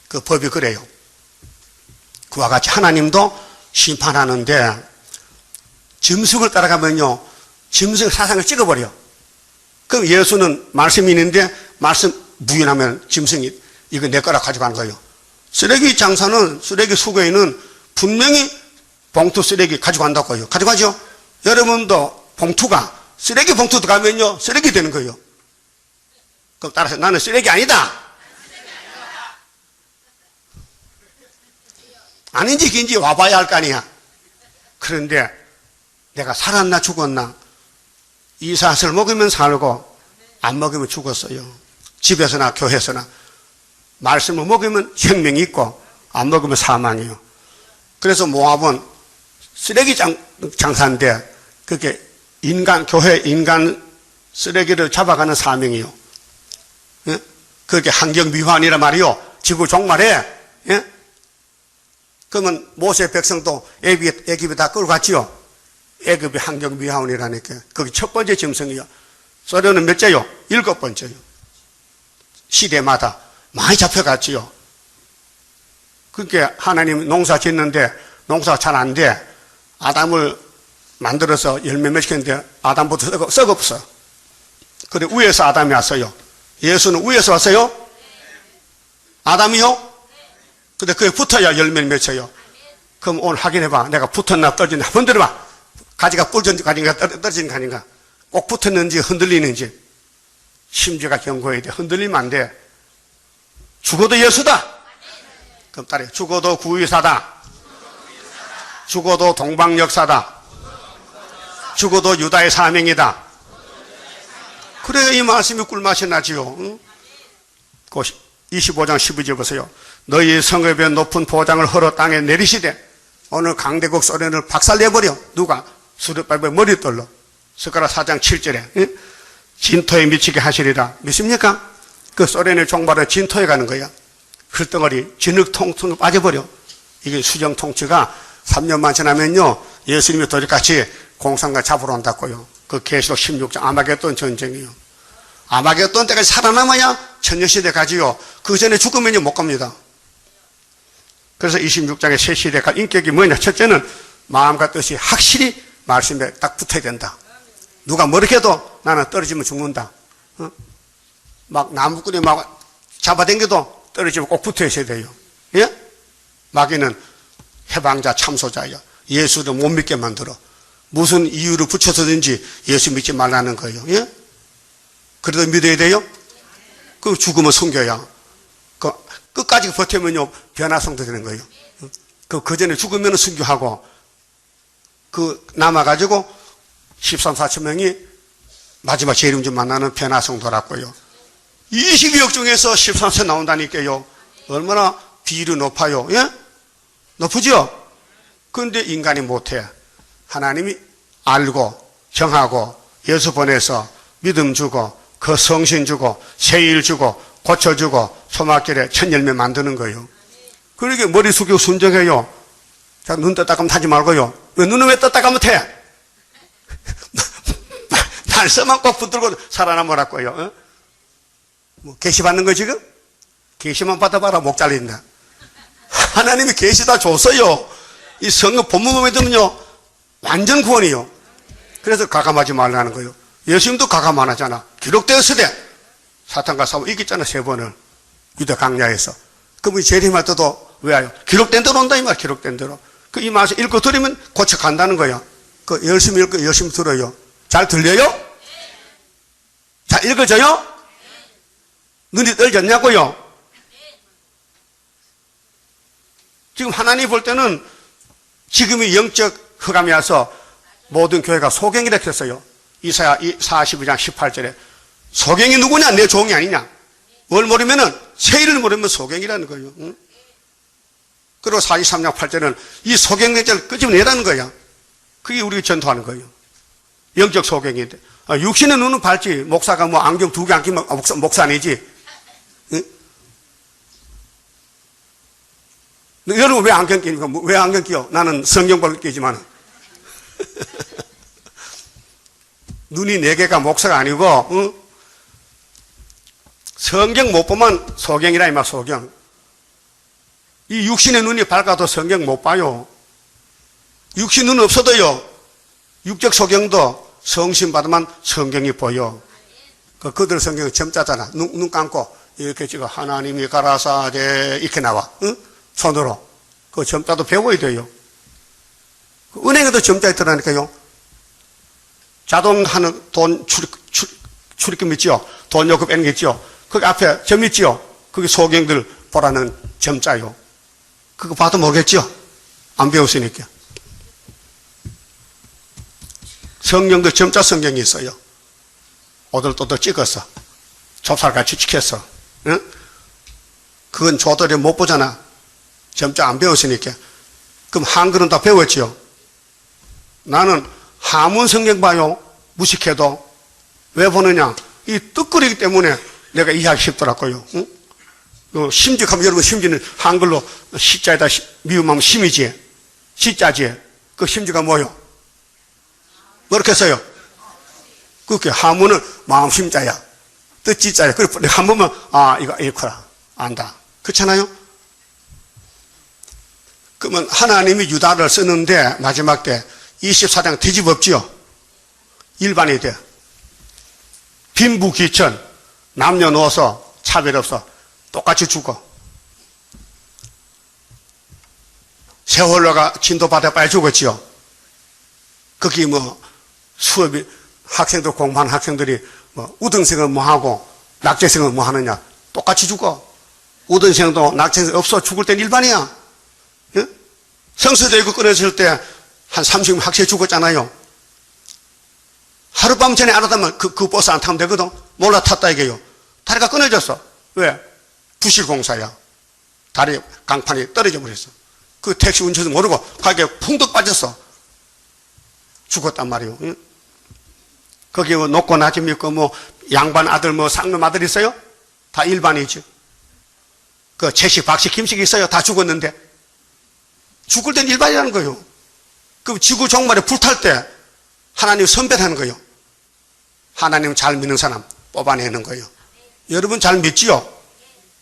A: 그 법이 그래요. 그와 같이 하나님도 심판하는데, 짐승을 따라가면요, 짐승 사상을 찍어버려. 그럼 예수는 말씀이 있는데, 말씀 부인하면 짐승이, 이거 내 거라 가져가는 거예요. 쓰레기 장사는, 쓰레기 수거에는 분명히 봉투 쓰레기 가져간다고요. 가져가죠? 여러분도 봉투가, 쓰레기 봉투 들어가면요, 쓰레기 되는 거예요. 그럼 따라서 나는 쓰레기 아니다. 아닌지 긴지 와봐야 할 거 아니야. 그런데 내가 살았나 죽었나? 이 사슬 먹으면 살고 안 먹으면 죽었어요. 집에서나 교회에서나 말씀을 먹으면 생명이 있고 안 먹으면 사망이에요. 그래서 모압은 쓰레기 장사인데 그게 교회 인간 쓰레기를 잡아가는 사명이요. 예? 그게 환경미화원이란 말이요. 지구 종말에. 예? 그러면 모세 백성도 애굽에 다 끌고 갔지요. 애굽이 환경미화원이라니까. 그게 첫 번째 짐승이요. 소련은 몇째요? 7번째요. 시대마다 많이 잡혀갔지요. 그러니까 하나님 농사 짓는데 농사가 잘 안 돼. 아담을 만들어서 열매 맺혔는데 아담부터 썩었어. 그래 위에서 아담이 왔어요. 예수는 위에서 왔어요? 아담이요? 근데 그게 붙어야 열매를 맺혀요. 그럼 오늘 확인해봐. 내가 붙었나 떨어졌나 한번 들어봐. 가지가 뿔졌는지 가지가 떨어진 거 아닌가. 꼭 붙었는지 흔들리는지. 심지가 경고해야 돼. 흔들리면 안 돼. 죽어도 예수다. 그럼 따라해. 죽어도 구유사다. 죽어도 동방역사다. 죽어도 유다의 사명이다. 그래야 이 말씀이 꿀맛이 나지요. 응? 25장 12절 보세요. 너희 성읍의 높은 보장을 헐어 땅에 내리시되 오늘 강대국 소련을 박살내버려. 누가? 수르바벨 머리떨로. 스가랴 4장 7절에 응? 진토에 미치게 하시리라. 믿습니까? 그 소련의 종말은 진토에 가는 거야. 흘덩어리 진흙통으로 빠져버려. 이게 수정 통치가 3년만 지나면요 예수님이 도적같이 공산과 잡으러 온다고요. 그 계시록 16장 아마겟돈 전쟁이요. 아마겟돈 때까지 살아남아야 천년시대 가지요. 그 전에 죽으면요 못 갑니다. 그래서 26장의 새 시대가 인격이 뭐냐? 첫째는 마음과 뜻이 확실히 말씀에 딱 붙어야 된다. 누가 뭐렇게 해도 나는 떨어지면 죽는다. 어? 막 나무꾼이 막 잡아당겨도 떨어지면 꼭 붙어 있어야 돼요. 예? 마귀는 해방자 참소자예요. 예수를 못 믿게 만들어. 무슨 이유를 붙여서든지 예수 믿지 말라는 거예요. 예? 그래도 믿어야 돼요? 그 죽으면 숨겨야. 그 끝까지 버티면요 변화성도 되는 거예요. 그 전에 죽으면 순교하고 그 남아가지고 13, 14천 명이 마지막 재림주 만나는 변화성도라고요. 22억 중에서 13천 나온다니까요. 얼마나 비율이 높아요. 예? 높으죠? 그런데 인간이 못해. 하나님이 알고 정하고 예수 보내서 믿음 주고 그 성신 주고 세일 주고 고쳐주고 소막결에 첫 열매 만드는 거예요. 그러니까 머리 숙이고 순정해요. 자, 눈 떴다 가면 타지 말고요. 왜 눈을 왜 떴다 가면 태? 말씀만 꼭 붙들고 살아남으라고요. 어? 뭐 계시 받는 거 지금? 계시만 받아봐라 목 잘린다. 하나님이 계시 다 줬어요. 이 성경 본문만 믿으면요 완전 구원이요. 그래서 가감하지 말라는 거예요. 예수님도 가감 안 하잖아. 기록되었으되 사탄과 싸워 이겼잖아 3번을 유대 강야에서. 그럼 재림할 때도 왜 와요? 기록된 대로 온다 이 말. 기록된 대로. 그 이 말씀 읽고 들으면 고쳐 간다는 거야. 그 열심히 읽고 열심히 들어요. 잘 들려요? 잘 읽어져요? 눈이 떨어졌냐고요? 지금 하나님 볼 때는 지금이 영적 흑암이 와서 모든 교회가 소경이라 했어요. 이사야 42장 18절에 소경이 누구냐? 내 종이 아니냐? 뭘 모르면은 세일을 모르면 소경이라는 거예요. 응? 그리고 43장 8절은 이 소경자를 끄집어내라는 거야. 그게 우리가 전도하는 거예요. 영적 소경인데 육신의 눈은 밝지. 목사가 뭐 안경 2개 안 끼면 목사 아니지. 응? 여러분 왜 안경 끼니까? 왜 안경 끼요? 나는 성경벌 끼지만 눈이 4개가 목사가 아니고 응? 성경 못 보면 소경이라 이 말. 소경. 이 육신의 눈이 밝아도 성경 못 봐요. 육신 눈 없어도요 육적 소경도 성신 받으면 성경이 보여. 그들 성경은 점자잖아. 눈 감고 이렇게 찍어 하나님이 가라사대 이렇게 나와. 응? 손으로. 그 점자도 배워야 돼요. 은행에도 점자 있더라니까요. 자동하는 돈 출입금 있죠. 돈 요금 빼는 게 있죠. 거기 앞에 점 있지요? 그게 소경들 보라는 점자요. 그거 봐도 모르겠죠? 안 배웠으니까. 성경도 점자 성경이 있어요. 오돌도돌 찍었어. 좁쌀같이 찍혔어. 응? 그건 조돌이 못 보잖아. 점자 안 배웠으니까. 그럼 한글은 다 배웠지요? 나는 한문 성경 봐요. 무식해도. 왜 보느냐? 이 뜻거리기 때문에 내가 이해하기 쉽더라고요. 응? 심직하면 여러분 심지는 한글로 시자에다 미음하면 심이지. 시자지. 그 심지가 뭐요? 그렇게 써요. 그렇게 한문은 마음 심자야. 뜻지자야. 그래 한 번만 이거 이거라 안다. 그렇잖아요? 그러면 하나님이 유다를 쓰는데 마지막 때 24장 뒤집었지요. 일반이 돼. 빈부귀천 남녀노소 차별 없어. 똑같이 죽어. 세월호가 진도바다에 빨리 죽었지요. 거기 수업이 학생들 공부하는 학생들이 우등생은 뭐하고 낙제생은 뭐하느냐. 똑같이 죽어. 우등생도 낙제생 없어. 죽을 땐 일반이야. 예? 성서대교 끊어질 때 한 30명 학생이 죽었잖아요. 하룻밤 전에 알았다면 그 버스 안 타면 되거든. 몰라 탔다 이게요. 다리가 끊어졌어. 왜? 부실공사야. 다리 강판이 떨어져 버렸어. 그 택시 운전도 모르고 가게 풍덕 빠졌어. 죽었단 말이에요. 예? 거기 높고 낮음 있고 양반 아들 쌍놈 아들 있어요? 다 일반이지. 그 채식 박식 김식 있어요? 다 죽었는데. 죽을 땐 일반이라는 거예요. 그럼 지구 종말에 불탈 때 하나님 선별하는 거예요. 하나님 잘 믿는 사람 뽑아내는 거예요. 여러분 잘 믿지요?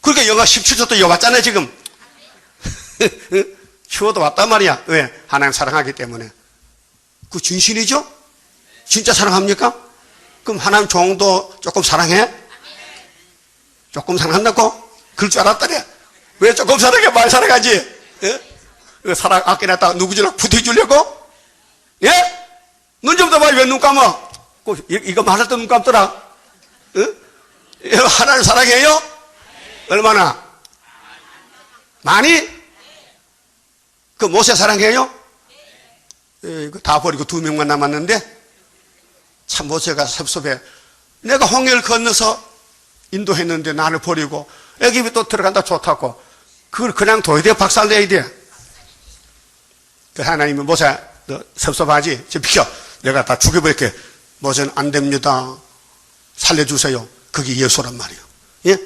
A: 그러니까 영하 17도 여왔잖아요 지금. 추워도 왔단 말이야. 왜? 하나님 사랑하기 때문에. 그 진실이죠? 진짜 사랑합니까? 그럼 하나님 종도 조금 사랑해? 조금 사랑한다고? 그럴 줄 알았다래. 왜 조금 사랑해? 많이 사랑하지? 예? 사랑 아껴놨다가 누구지랑 부딪히려고? 예? 눈 좀 떠봐. 왜 눈 감아? 이거 말할 때 눈 감더라. 예? 하나님 사랑해요? 얼마나? 많이? 그 모세 사랑해요? 예, 이거 다 버리고 2명만 남았는데 참 모세가 섭섭해. 내가 홍해를 건너서 인도했는데 나를 버리고 애굽에 또 들어간다 좋다고 그걸 그냥 둬야 돼? 박살내야 돼? 그 하나님은 모세 너 섭섭하지? 저 비켜. 내가 다 죽여버릴게. 모세는 안 됩니다. 살려주세요. 그게 예수란 말이에요. 예?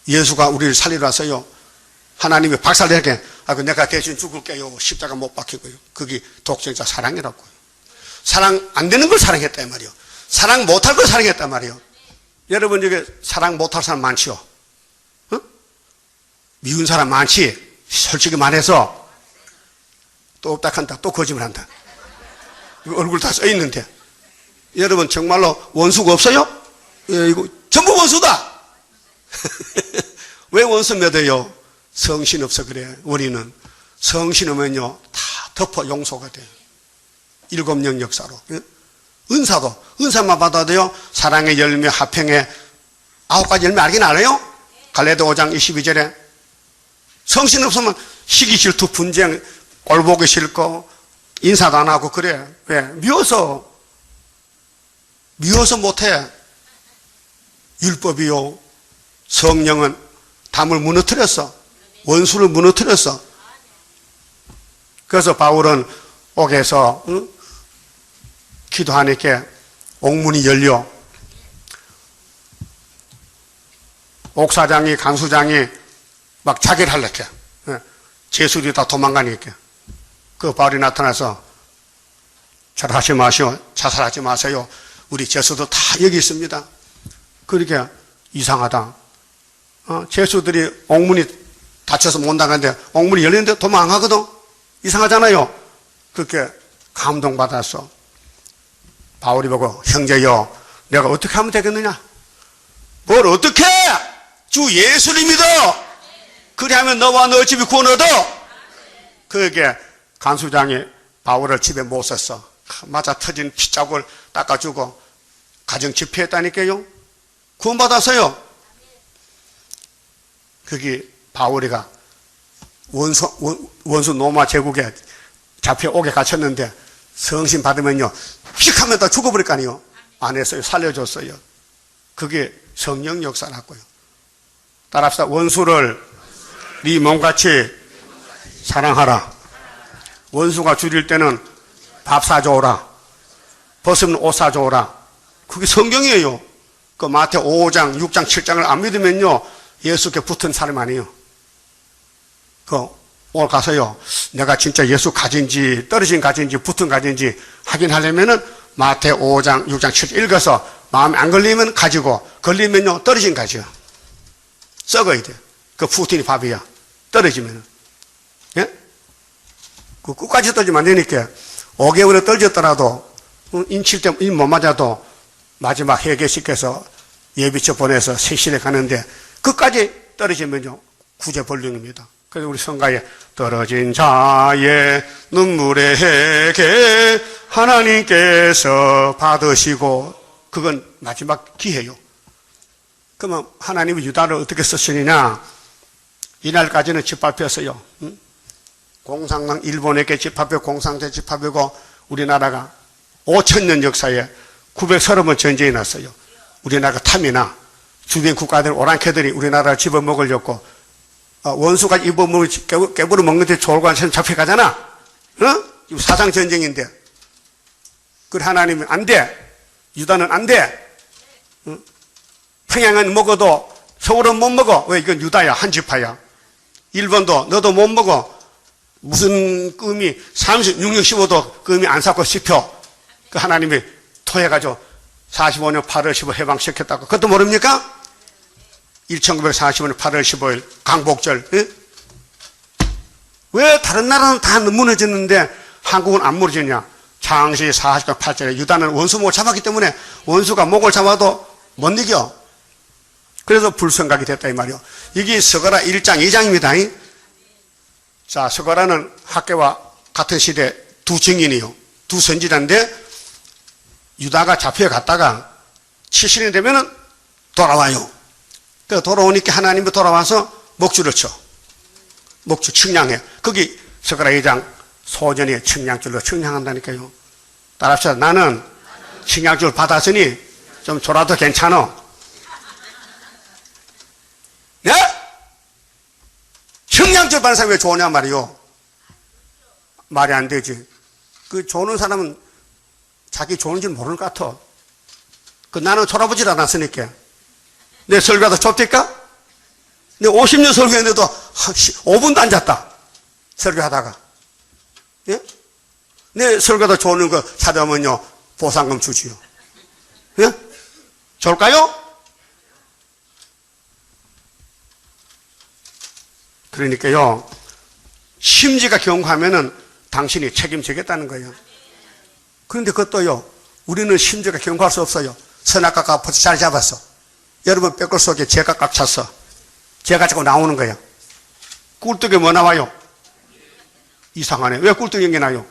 A: 예수가 우리를 살리러 왔어요. 하나님이 박살내게 내가 대신 죽을게요. 십자가 못 박히고요. 그게 독생자 사랑이라고요. 사랑 안 되는 걸 사랑했다 이 말이에요. 사랑 못할 걸 사랑했단 말이에요. 여러분 여기 사랑 못할 사람 많지요? 어? 미운 사람 많지? 솔직히 말해서 또 없다 한다. 또 거짓말한다. 얼굴 다 써있는데 여러분 정말로 원수가 없어요? 예, 이거 전부 원수다. 왜 원수 맺어요? 성신 없어 그래. 우리는 성신 오면요 다 덮어 용서가 돼요. 7령 역사로. 예? 은사도 은사만 받아도 돼요. 사랑의 열매 화평의 9가지 열매 알긴 알아요? 갈라디아 5장 22절에 성신 없으면 시기 질투 분쟁 꼴 보기 싫고 인사도 안 하고 그래. 왜? 미워서 못해. 율법이요 성령은 담을 무너뜨렸어. 원수를 무너뜨렸어. 그래서 바울은 옥에서 기도하니까 옥문이 열려. 옥사장이 간수장이 막 자결 하려고 해. 제수들이 다 도망가니까. 그 바울이 나타나서 절하지 마시오. 자살하지 마세요. 우리 제수도 다 여기 있습니다. 그러니까 이상하다. 제수들이 옥문이 닫혀서 못 나가는데 옥문이 열리는데 도망 안 가거든. 이상하잖아요. 그렇게 감동받았어. 바울이 보고 형제여 내가 어떻게 하면 되겠느냐? 뭘 어떻게 해? 주 예수를 믿어. 그리하면 너와 너 집이 구원 얻어. 그게 간수장이 바울을 집에 못 썼어. 맞아 터진 피자국을 닦아주고 가정 집회했다니까요. 구원받았어요. 거기 바울이가 원수 로마 제국에 잡혀오게 갇혔는데 성신 받으면요 휙 하면 다 죽어버릴 거 아니에요. 안 했어요. 살려줬어요. 그게 성령 역사라고요. 따라합시다. 원수를 네 몸같이 사랑하라. 원수가 줄일 때는 밥 사줘라. 벗으면 옷 사줘라. 그게 성경이에요. 그 마태 5장, 6장, 7장을 안 믿으면요 예수께 붙은 사람 아니에요. 오늘 가서요 내가 진짜 예수 가진지 떨어진 가진지 붙은 가진지 확인하려면은 마태 5장, 6장, 7장 읽어서 마음에 안 걸리면 가지고 걸리면요 떨어진 가지요. 썩어야 돼. 그 푸틴이 밥이야. 떨어지면은. 예? 그 끝까지 떨어지면 안 되니까 5개월에 떨어졌더라도 인칠 때 인 못 맞아도 마지막 회개시켜서 예비처 보내서 세실에 가는데 끝까지 떨어지면요 구제 벌령입니다. 그래서 우리 성가에 떨어진 자의 눈물의 회개 하나님께서 받으시고 그건 마지막 기회요. 그러면 하나님이 유다를 어떻게 쓰시느냐? 이날까지는 짓밟혔어요. 공산당 일본에게 집합이고 공산당 집합이고 우리나라가 5,000년 역사에 930번 전쟁이 났어요. 우리나라가 탐이나 주변 국가들 오랑캐들이 우리나라를 집어먹으려고 원수가 입어먹을 깨부려 먹는데 졸관처럼 잡혀가잖아. 어? 사상 전쟁인데. 그래 하나님은 안 돼. 유다는 안 돼. 평양은 먹어도 서울은 못 먹어. 왜? 이건 유다야. 한 지파야. 일본도 너도 못 먹어. 무슨 끔이 36년 15도 끔이 안 샀고 씹혀. 그 하나님이 토해가지고 45년 8월 15일 해방시켰다고. 그것도 모릅니까? 1945년 8월 15일 강복절. 예? 왜 다른 나라는 다 무너졌는데 한국은 안 무너지냐? 창시 40장 8절에 유다는 원수 목을 잡았기 때문에 원수가 목을 잡아도 못 이겨. 그래서 불성각이 됐다 이 말이요. 이게 스가랴 1장 2장입니다. 자, 스가랴는 학개와 같은 시대 두 증인이요. 두 선지자인데 유다가 잡혀갔다가 70년 되면은 돌아와요. 그래서 돌아오니까 하나님이 돌아와서 목줄을 쳐. 목줄 측량해. 거기 스가랴 2장 소전에 측량줄로 측량한다니까요. 따라합시다. 나는 측량줄 받았으니 좀 졸아도 괜찮아. 네? 측량줄 받는 사람이 왜 좋으냐 말이요. 말이 안 되지. 그 좋은 사람은 자기 좋은 줄 모르는 것 같아. 그 나는 졸아보질 않았으니까. 내 설교하다 좁딜까? 내 50년 설교했는데도 5분도 안 잤다. 설교하다가. 예? 내 설교하다 좋은 거 찾아오면요, 보상금 주지요. 예? 좋을까요? 그러니까요, 심지가 경고하면은 당신이 책임지겠다는 거예요. 그런데 그것도요, 우리는 심지가 경고할 수 없어요. 선악과가 벌써 잘 잡았어. 여러분 뼈골 속에 재가 꽉 찼어. 재가 자꾸 나오는 거야. 꿀떡에 뭐 나와요? 이상하네. 왜 꿀떡 연기 나요?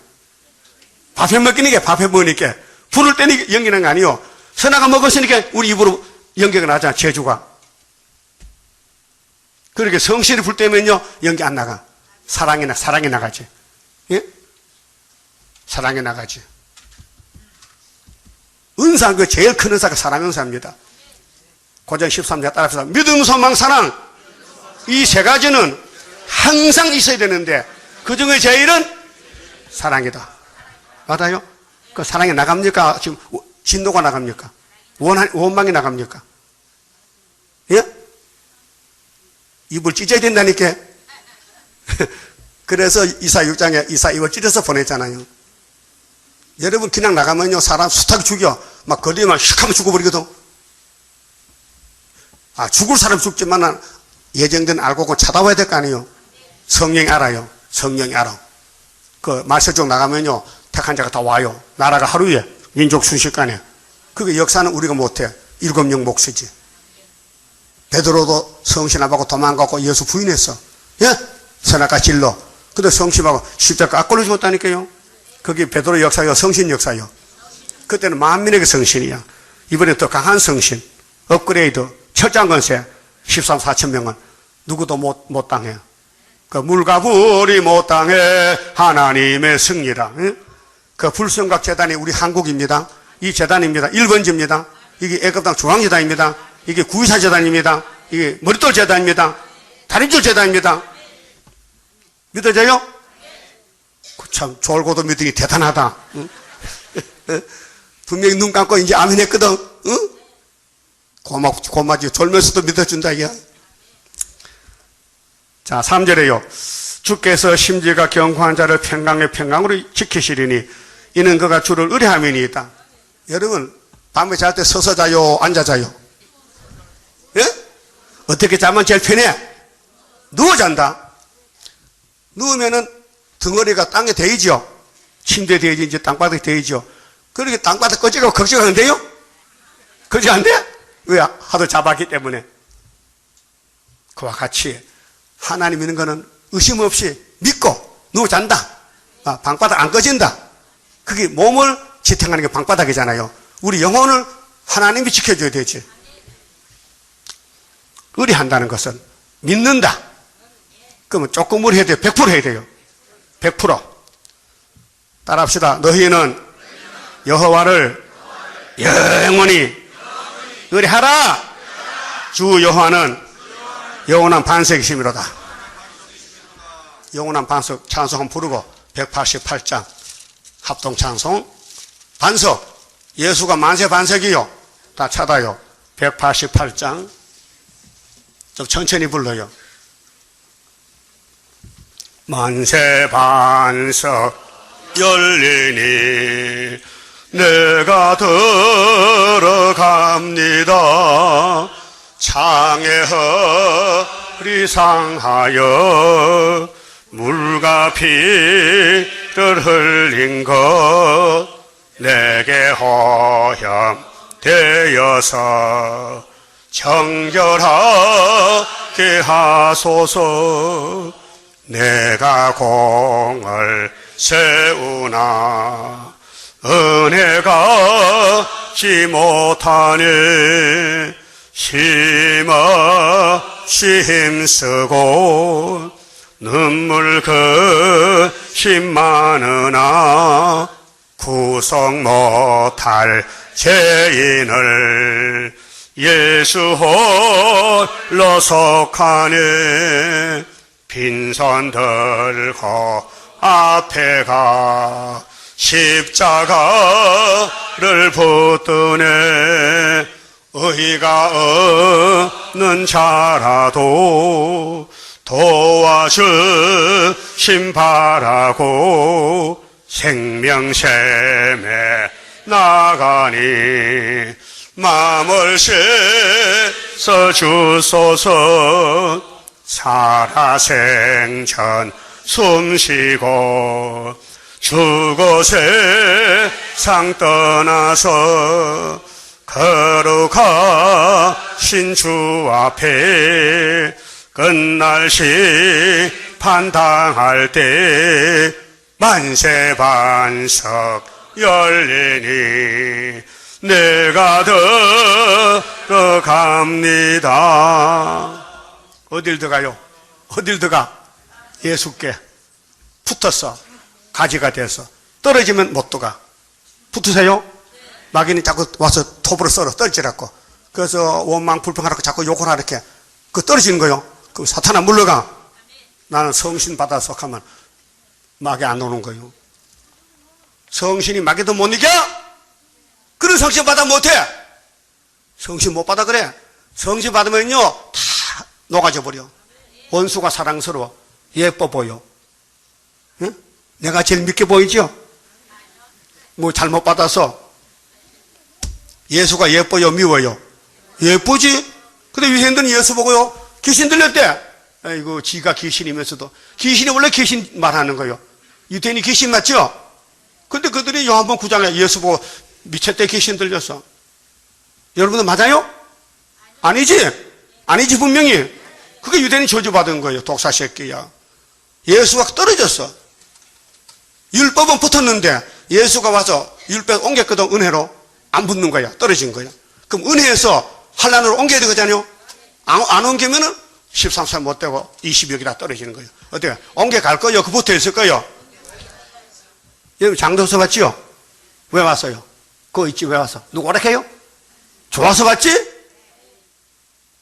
A: 밥해 먹기니까, 밥해 먹으니까. 불을 때니까 연기는 거 아니요. 선악과 먹었으니까 우리 입으로 연기가 나잖아, 재주가. 그렇게 성실히 불 때면요, 연기 안 나가. 사랑이 나가지. 예? 사랑이 나가지. 은사, 그 제일 큰 은사가 사랑 은사입니다. 고전 13장 따라서 믿음, 소망, 사랑. 이 세 가지는 항상 있어야 되는데, 그 중에 제일은 사랑이다. 맞아요? 그 사랑이 나갑니까? 지금 진도가 나갑니까? 원망이 나갑니까? 예? 입을 찢어야 된다니까. 그래서 이사 6장에 이사 입을 찢어서 보냈잖아요. 여러분 그냥 나가면요, 사람 수탉 죽여. 막 걸리면 휙 하면 죽어버리거든. 죽을 사람 죽지만 예정된 알고 찾아와야 될 거 아니에요. 성령이 알아요. 성령이 알아. 그 말세쪽 나가면요, 택한 자가 다 와요. 나라가 하루에 민족 순식간에. 그게 역사는 우리가 못해. 7명 몫이지. 베드로도 성신하고 도망가고 예수 부인했어. 예? 선악과 진로. 근데 성심하고 십자가 악 걸려 죽었다니까요. 그게 베드로 역사요, 성신 역사요. 그때는 만민에게 성신이야. 이번에 또 강한 성신, 업그레이드, 철장 건세, 13, 4천 명은 누구도 못 당해. 그 물과 불이 못 당해 하나님의 승리라. 그 불성각 재단이 우리 한국입니다. 이 재단입니다. 1번지입니다. 이게 애국당 중앙재단입니다. 이게 구의사 재단입니다. 이게 머릿돌 재단입니다. 다림줄 재단입니다. 믿어져요? 참 졸고도 믿으니 대단하다. 응? 분명히 눈 감고 이제 아멘 했거든. 응? 고마지. 졸면서도 믿어준다 이게. 자, 3절에요. 주께서 심지가 견고한 자를 평강으로 지키시리니 이는 그가 주를 의뢰함이니이다. 여러분 밤에 잘 때 서서 자요, 앉아 자요? 예? 어떻게 자면 제일 편해? 누워 잔다. 누우면은 덩어리가 땅에 대이죠. 침대에 대이지 이제 땅바닥에 대이죠. 그렇게 땅바닥 꺼지고 걱정하는데요? 그러지 안 돼? 왜? 하도 잡았기 때문에. 그와 같이 하나님 있는 거는 의심 없이 믿고 누워 잔다. 방바닥 안 꺼진다. 그게 몸을 지탱하는 게 방바닥이잖아요. 우리 영혼을 하나님이 지켜줘야 되지. 의리한다는 것은 믿는다. 그러면 조금 의리해야 돼요. 100% 해야 돼요. 100%. 따라합시다. 너희는 여호와를 영원히 의리하라. 주 여호와는 영원한 반석이심이로다. 영원한 반석 찬송 한번 부르고 188장 합동 찬송 반석 예수가 만세 반석이요. 다 찾아요. 188장 좀 천천히 불러요. 만세 반석 열리니 내가 들어갑니다. 창에 허리 상하여 물과 피를 흘린 것 내게 허염되어서 정결하게 하소서. 내가 공을 세우나 은혜가 지 못하니 힘없이 힘쓰고 눈물 그심 많으나 구속 못할 죄인을 예수 홀로 속하니 빈손 들고 앞에 가 십자가를 붙드네. 의가 없는 자라도 도와주심 바라고 생명샘에 나가니 마음을 씻어 주소서. 살아생전 숨쉬고 주고 세상 떠나서 거룩하신 주 앞에 끝날 심판당할 때 만세 반석 열리니 내가 들어갑니다. 어딜 들어가요? 어딜 들어가? 예수께 붙었어. 가지가 돼서. 떨어지면 못 들어가. 붙으세요? 마귀는 자꾸 와서 톱으로 썰어 떨지라고. 그래서 원망 불평하라고 자꾸 욕을 하렇게 그 떨어지는 거요. 그럼 사탄아 물러가. 나는 성신 받아 속하면 마귀 안 오는 거요. 성신이 마귀도 못 이겨? 그런 성신 받아 못해. 성신 못 받아 그래. 성신 받으면요 다 녹아져 버려. 원수가 사랑스러워. 예뻐 보여. 응? 내가 제일 믿게 보이죠? 뭐 잘못 받아서. 예수가 예뻐요, 미워요? 예쁘지? 근데 유대인들은 예수 보고요 귀신 들렸대. 아이고 지가 귀신이면서도. 귀신이 원래 귀신 말하는 거예요. 유대인이 귀신 맞죠? 근데 그들이 요한복음 9장에 예수 보고 미쳤대 귀신 들렸어. 여러분들 맞아요? 아니지? 아니지 분명히. 그게 유대인이 저주받은 거예요. 독사 새끼야. 예수가 떨어졌어. 율법은 붙었는데 예수가 와서 율법 옮겼거든. 은혜로 안 붙는 거야. 떨어진 거야. 그럼 은혜에서 환난으로 옮겨야 되거든요. 안 옮기면은 13살 못 되고 20여기나 떨어지는 거예요. 어때요? 옮겨 갈 거요? 그 붙어 있을 거요? 여러분 장도서 봤지요? 왜 왔어요? 그거 있지 왜 왔어? 누구 오락해요? 좋아서 왔지?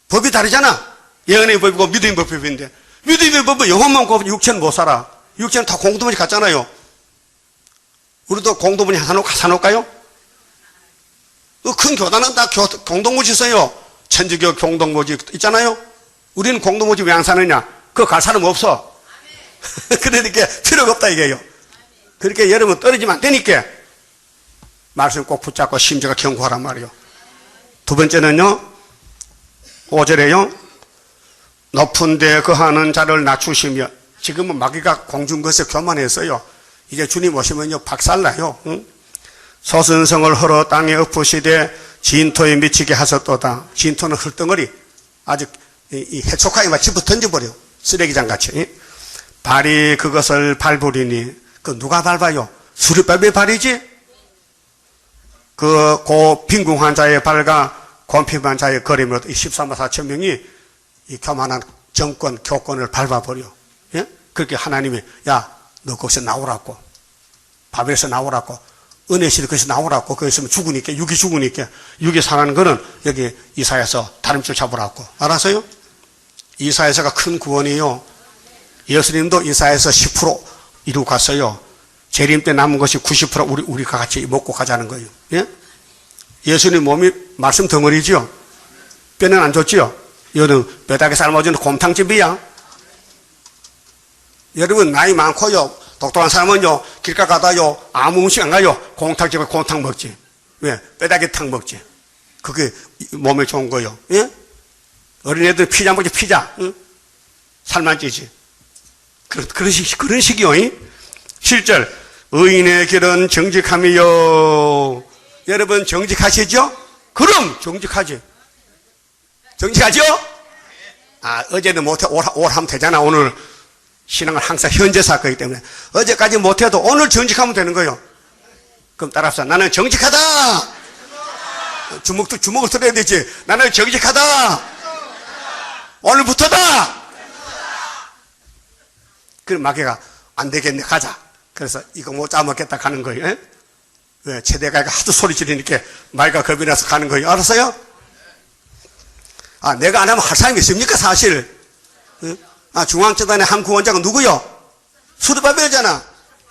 A: 법이 다르잖아. 예언의 법이고 믿음의 법인데 믿음의 법은 영혼만 고 육체는 못 살아. 육체는 다 공동묘지 같잖아요. 우리도 공동묘지 하나 놓을까요? 큰 교단은 다 공동묘지 있어요. 천주교 공동묘지 있잖아요. 우리는 공동묘지 왜 안 사느냐? 그거 갈 사람 없어. 그러니까 필요가 없다 이게요. 그렇게 여러분 떨어지면 안 되니까 말씀 꼭 붙잡고 심지가 견고하란 말이에요. 두 번째는요, 5절에요. 높은 데 거하는 자를 낮추시며, 지금은 마귀가 공중것에 교만했어요. 이제 주님 오시면요 박살나요. 응? 소선성을 헐어 땅에 엎으시되 진토에 미치게 하셨도다. 진토는 흙덩어리, 아주 이 해촉하게만 집어 던져버려. 쓰레기장 같이. 발이 그것을 밟으리니, 그 누가 밟아요? 수리밥의 발이지? 그 빈궁한 자의 발과 곤핍한 자의 걸음으로 14만 4천 명이 이 교만한 정권, 교권을 밟아버려. 예? 그렇게 하나님이, 야, 너 거기서 나오라고. 바벨에서 나오라고. 은혜실에 거기서 나오라고. 거기 있으면 죽으니까, 육이 죽으니까. 육이 상하는 거는 여기 이사야서 다림줄 잡으라고. 알았어요? 이사야서가 큰 구원이에요. 예수님도 이사야서 10% 이루고 갔어요. 재림 때 남은 것이 90% 우리가 같이 먹고 가자는 거예요. 예? 예수님 몸이 말씀 덩어리지요. 뼈는 안 좋지요. 여러분 뼈다귀 삶아주는 곰탕집이야. 여러분 나이 많고요, 똑똑한 사람은요 길가 가다요 아무 음식 안 가요. 곰탕집에 곰탕 먹지. 왜? 뼈다귀탕 먹지. 그게 몸에 좋은 거요. 예? 어린애들 피자 먹지. 피자. 응? 살만 찌지. 그런 식이요. 7절 의인의 길은 정직함이요. 여러분 정직하시죠? 그럼 정직하지. 정직하죠? 아, 어제는 못해 올 하면 되잖아. 오늘 신앙은 항상 현재 사건이기 때문에 어제까지 못해도 오늘 정직하면 되는 거예요. 그럼 따라합시다. 나는 정직하다. 주먹을 들어야 되지. 나는 정직하다. 오늘부터다. 그럼 마귀가 안 되겠네, 가자. 그래서 이거 못 짜먹겠다 가는 거예요. 에? 왜? 최대가가 하도 소리 지르니까 마귀가 겁이 나서 가는 거예요. 알았어요? 아, 내가 안 하면 할 사람이 있습니까, 사실? 에? 아, 중앙재단의 한 구원자가 누구요? 수르바벨이잖아.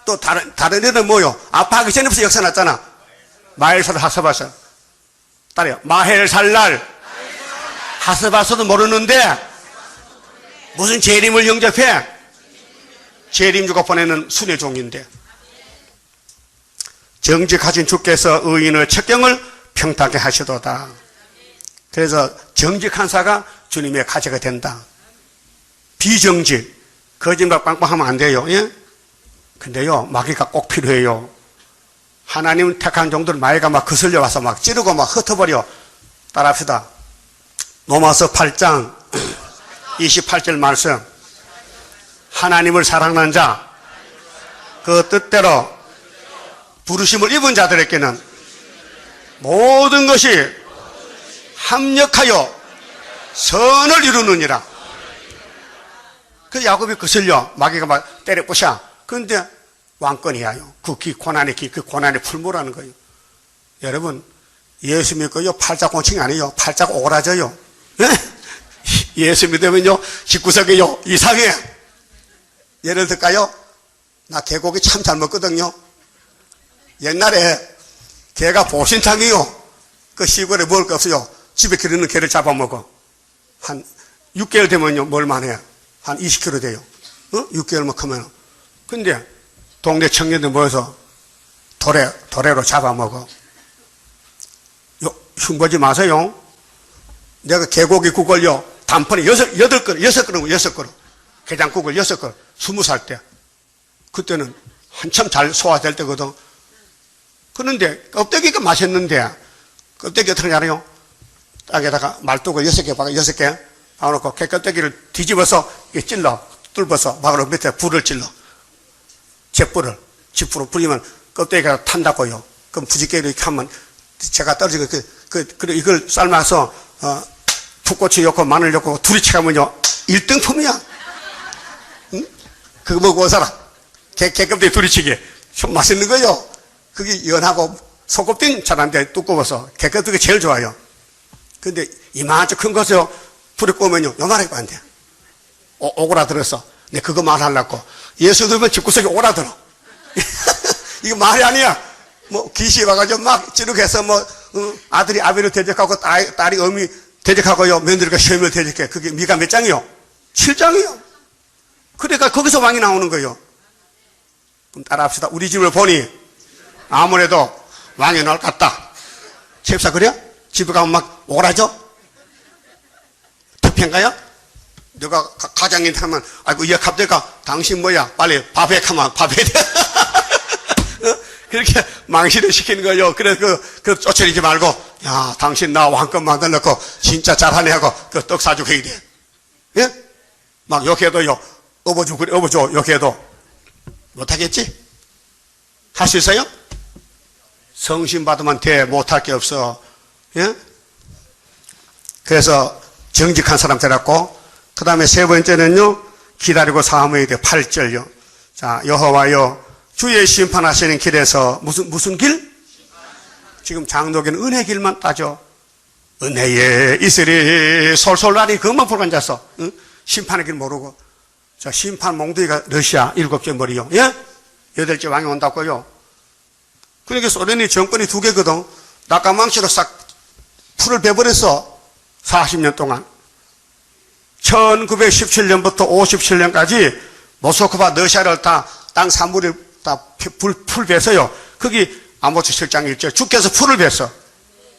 A: 또 다른 애는 뭐요? 아파하기 전에부터 역사 났잖아. 마헬살 하스바서. 따라요. 마헬살날 하스바서도 모르는데 무슨 재림을 영접해? 재림주가 보내는 순의 종인데, 정직하신 주께서 의인의 척경을 평탄하게 하시도다. 그래서 정직한 사가 주님의 가치가 된다. 비정직, 거짓말 빵빵하면 안 돼요. 예? 근데요 마귀가 꼭 필요해요. 하나님 택한 종들 마귀가 막 거슬려 와서 막 찌르고 막 흩어버려. 따라합시다. 로마서 8장 28절 말씀. 하나님을 사랑하는 자, 그 뜻대로 부르심을 입은 자들에게는 모든 것이 합력하여 선을 이루느니라. 그 야곱이 거슬려 마귀가 막 때려 부셔. 그런데 왕권이야요. 그 고난의 길, 그 고난의 풀무라는 거예요. 여러분 예수 믿고요 팔자곤칭이 아니에요. 팔자가 오그라져요. 네? 예수 믿으면요 집구석에요 이상해. 예를 들까요? 나 개고기 참 잘 먹거든요. 옛날에 개가 보신탕이요. 그 시골에 먹을 거 없어요. 집에 기르는 개를 잡아먹어. 한 6개월 되면요 뭘만 해요? 한 20kg 돼요. 6개월만 크면. 근데 동네 청년들 모여서 도래로 잡아먹어. 흉보지 마세요. 내가 개고기 국을요 단판에 6그릇 게장국을 6그릇 20살 때. 그때는 한참 잘 소화될 때거든. 그런데 껍데기가 맛있는데 껍데기 어떻게 알아요? 땅에다가 말뚝을 6개 박아 6개 박아놓고 껍데기를 뒤집어서 찔러 뚫어서 박아놓고 밑에 불을 찔러. 잿불을 집불을 뿌리면 껍데기가 탄다고요. 그럼 부지개로 이렇게 하면 제가 떨어지고 이걸 삶아서 풋고추 넣고 마늘 넣고 둘이 쳐가면요 1등품이야. 응? 그거 먹고 살아. 개껍데기 두리치기. 좀 맛있는 거요. 그게 연하고 소껍데기는 잘 안 돼. 두꺼워서. 개껍데기가 제일 좋아요. 근데 이만큼 큰 것을 불에 구우면요. 요만하게 안 돼. 오그라들어서. 내 그거 말하려고. 예수 들면 집구석에 오그라들어. 이거 말이 아니야. 뭐 귀신이 와가지고 막 찌르게해서 뭐 아들이 아비를 대적하고 딸이 어미 대적하고요. 며느리가 시험을 대적해. 그게 미가 몇 장이요? 7장이요. 그러니까 거기서 왕이 나오는 거예요. 그럼 따라합시다. 우리 집을 보니 아무래도 왕이 나올 것 같다. 칩사 그래? 집에 가면 막 오라져? 특편가요? 내가 가장님한테 하면 아이고 이 갑자기가 당신 뭐야? 빨리 밥해 가면 밥해 돼. 그렇게 망신을 시키는 거예요. 그래서 그 쫓아내지 말고 야 당신 나 왕권 만들어놓고 진짜 잘하네 하고 그 떡 사주고 해야 돼. 예? 막 욕해도요. 업어줘 욕해도 못하겠지? 할 수 있어요? 성신 받으면 돼. 못할 게 없어. 예? 그래서 정직한 사람 되라고. 그 다음에 세 번째는요. 기다리고 사모해야 돼. 8절요. 자, 여호와여 주의 심판하시는 길에서 무슨 길? 지금 장로교는 은혜 길만 따져. 은혜에 이슬이 솔솔라리 그것만 보고 앉았어. 응? 심판의 길 모르고. 자, 심판 몽둥이가 러시아 7째 머리요. 예? 8째 왕이 온다고요. 그러니까 소련이 정권이 2개거든. 낙가망치로 싹 풀을 베버렸어. 40년 동안. 1917년부터 57년까지 모스크바 러시아를 다 땅 사물을 다 풀 베서요. 거기 아모스 실장이 있죠. 주께서 풀을 뱄어.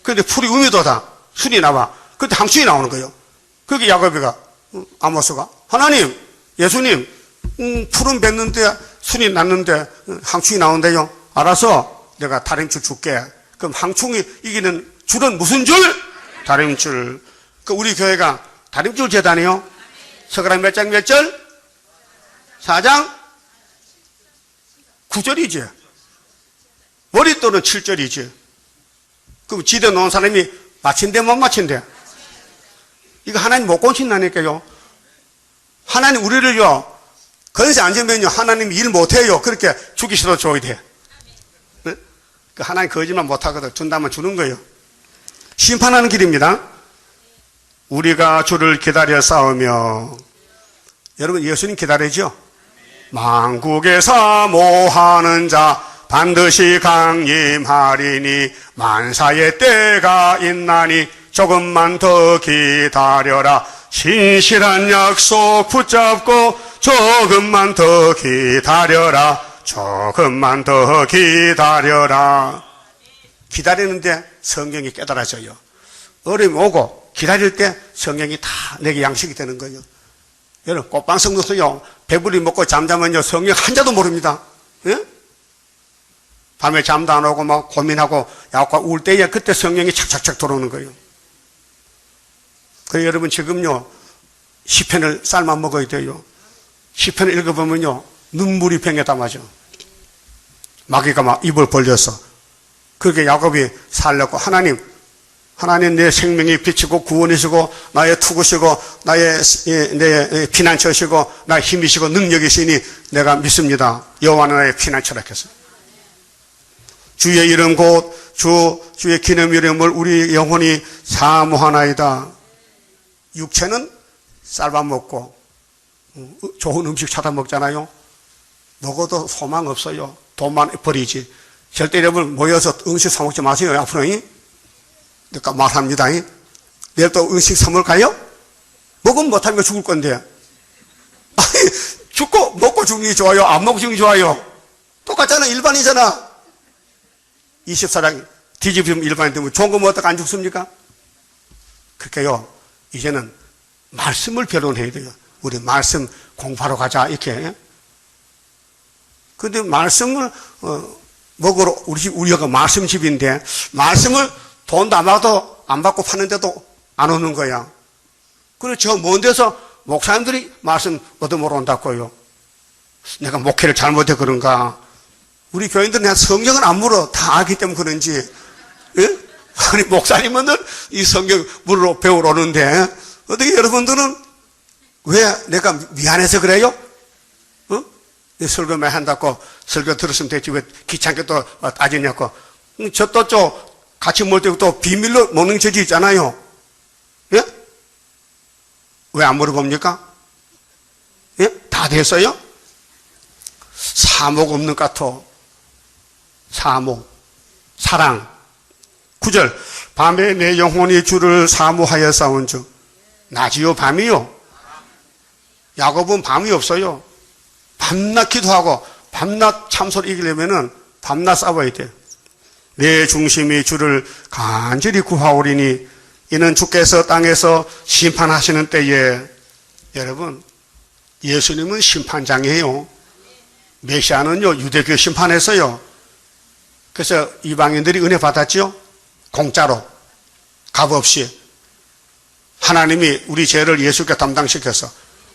A: 근데 풀이 우미도다. 순이 나와. 그때 항순이 나오는 거예요. 거기 야곱이가, 아모스가, 하나님, 예수님, 풀은 뱄는데, 순이 났는데, 항충이 나온대요. 알아서 내가 다림줄 줄게. 그럼 항충이 이기는 줄은 무슨 줄? 다림줄. 그 우리 교회가 다림줄 재단이요. 서가람 몇 장 몇 절? 4장? 9절이지. 머릿돌은 7절이지. 그럼 지대 놓은 사람이 마친대 못 마친대? 이거 하나님 못 고친다니까요. 하나님 우리를요, 거기서 앉으면요, 하나님 일 못해요. 그렇게 주기 싫어 줘야 돼. 네? 그 하나님 거짓말 못하거든. 준다면 주는 거예요. 심판하는 길입니다. 우리가 주를 기다려 싸우며, 여러분 예수님 기다리죠? 만국의 사모하는 자 반드시 강림하리니 만사의 때가 있나니 조금만 더 기다려라. 신실한 약속 붙잡고 조금만 더 기다려라. 조금만 더 기다려라. 기다리는데 성경이 깨달아져요. 어려움이 오고 기다릴 때 성경이 다 내게 양식이 되는 거예요. 여러분 꽃방석도요 배부리 먹고 잠자면요 성경 한자도 모릅니다. 예? 밤에 잠도 안 오고 막 고민하고 약간 울 때에 그때 성경이 착착착 들어오는 거예요. 그래서 여러분 지금요 시편을 삶아 먹어야 돼요. 시편을 읽어보면요 눈물이 병에 담아져. 마귀가 막 입을 벌려서 그렇게 야곱이 살려고 하나님 내 생명이 빛이고 구원이시고 나의 투구시고 내 피난처시고 나의 힘이시고 능력이시니 내가 믿습니다. 여호와는 나의 피난처라 했어요. 주의 이름 곧 주의 기름 이름을 우리 영혼이 사모하나이다. 육체는 쌀밥 먹고 좋은 음식 찾아 먹잖아요. 먹어도 소망 없어요. 돈만 버리지. 절대 여러분 모여서 음식 사 먹지 마세요. 앞으로 그러니까 말합니다. 내일 또 음식 사 먹을까요? 먹으면 못하면 죽을 건데. 아니, 먹고 죽는 게 좋아요? 안 먹고 죽는 게 좋아요? 똑같잖아. 일반이잖아. 24장 뒤집으면 일반인 되면 좋은 거 먹었다가 안 죽습니까? 그러니까요. 이제는 말씀을 변론해야 돼요. 우리 말씀 공부하러 가자. 이렇게. 근데 말씀을 먹으러 우리가 말씀 집인데 말씀을 돈도 안 받고 파는데도 안 오는 거야. 그래서 저 먼 데서 목사님들이 말씀 얻어먹으러 온다고요. 내가 목회를 잘못해 그런가? 우리 교인들은 성경을 안 물어. 다 알기 때문에 그런지. 예? 아니 목사님은 이 성경 물으러 배우러 오는데 어떻게 여러분들은 왜 내가 미안해서 그래요? 어? 내 설교 많이 한다고 설교 들었으면 됐지 왜 귀찮게 또 따지냐고. 저 또 같이 먹을 때 또 비밀로 먹는 저지 있잖아요. 예? 왜 안 물어봅니까? 예? 다 됐어요? 사목 없는 것 같아. 사목. 사랑. 9절. 밤에 내 영혼이 주를 사모하여 싸운즉. 낮이요 밤이요. 야곱은 밤이 없어요. 밤낮 기도하고 밤낮 참소를 이기려면은 밤낮 싸워야 돼. 내 중심이 주를 간절히 구하오리니 이는 주께서 땅에서 심판하시는 때에. 여러분, 예수님은 심판장이에요. 메시아는요 유대교 심판했어요. 그래서 이방인들이 은혜 받았죠. 공짜로 값없이 하나님이 우리 죄를 예수께 담당시켜서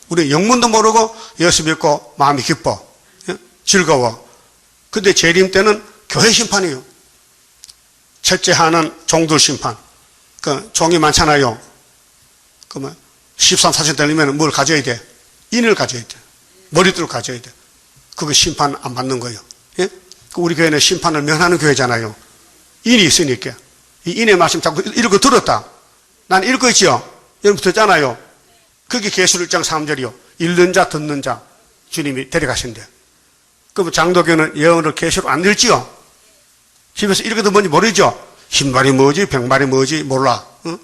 A: 우리 영문도 모르고 예수 믿고 마음이 기뻐, 즐거워. 근데 재림 때는 교회 심판이에요. 첫째 하는 종들 심판. 그 종이 많잖아요. 그러면 13, 14년 되려면 뭘 가져야 돼? 인을 가져야 돼. 머리띠를 가져야 돼. 그거 심판 안 받는 거예요. 예? 우리 교회는 심판을 면하는 교회잖아요. 인이 있으니까. 이 인의 말씀 자꾸 읽고 들었다. 난 읽고 있지요? 여러분 듣잖아요. 그게 계시록 1장 3절이요. 읽는 자, 듣는 자. 주님이 데려가신대. 그럼 장도교는 예언을 계시록 안 읽지요? 집에서 읽어도 뭔지 모르죠? 흰말이 뭐지, 백말이 뭐지, 몰라. 응?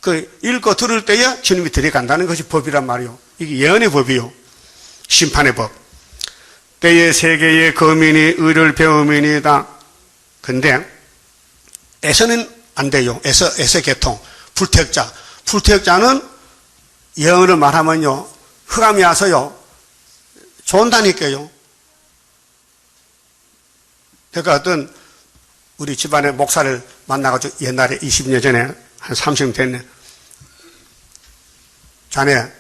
A: 그 읽고 들을 때에 주님이 데려간다는 것이 법이란 말이요. 이게 예언의 법이요. 심판의 법. 때에 세계의 거민이 의를 배움이니다. 근데 에서는 안 돼요. 에서 개통. 불택자. 불택자는 예언을 말하면요 흑암이 와서요 좋은다니까요. 제가 어떤 우리 집안의 목사를 만나가지고 옛날에 20년 전에 한 30년 됐네. 자네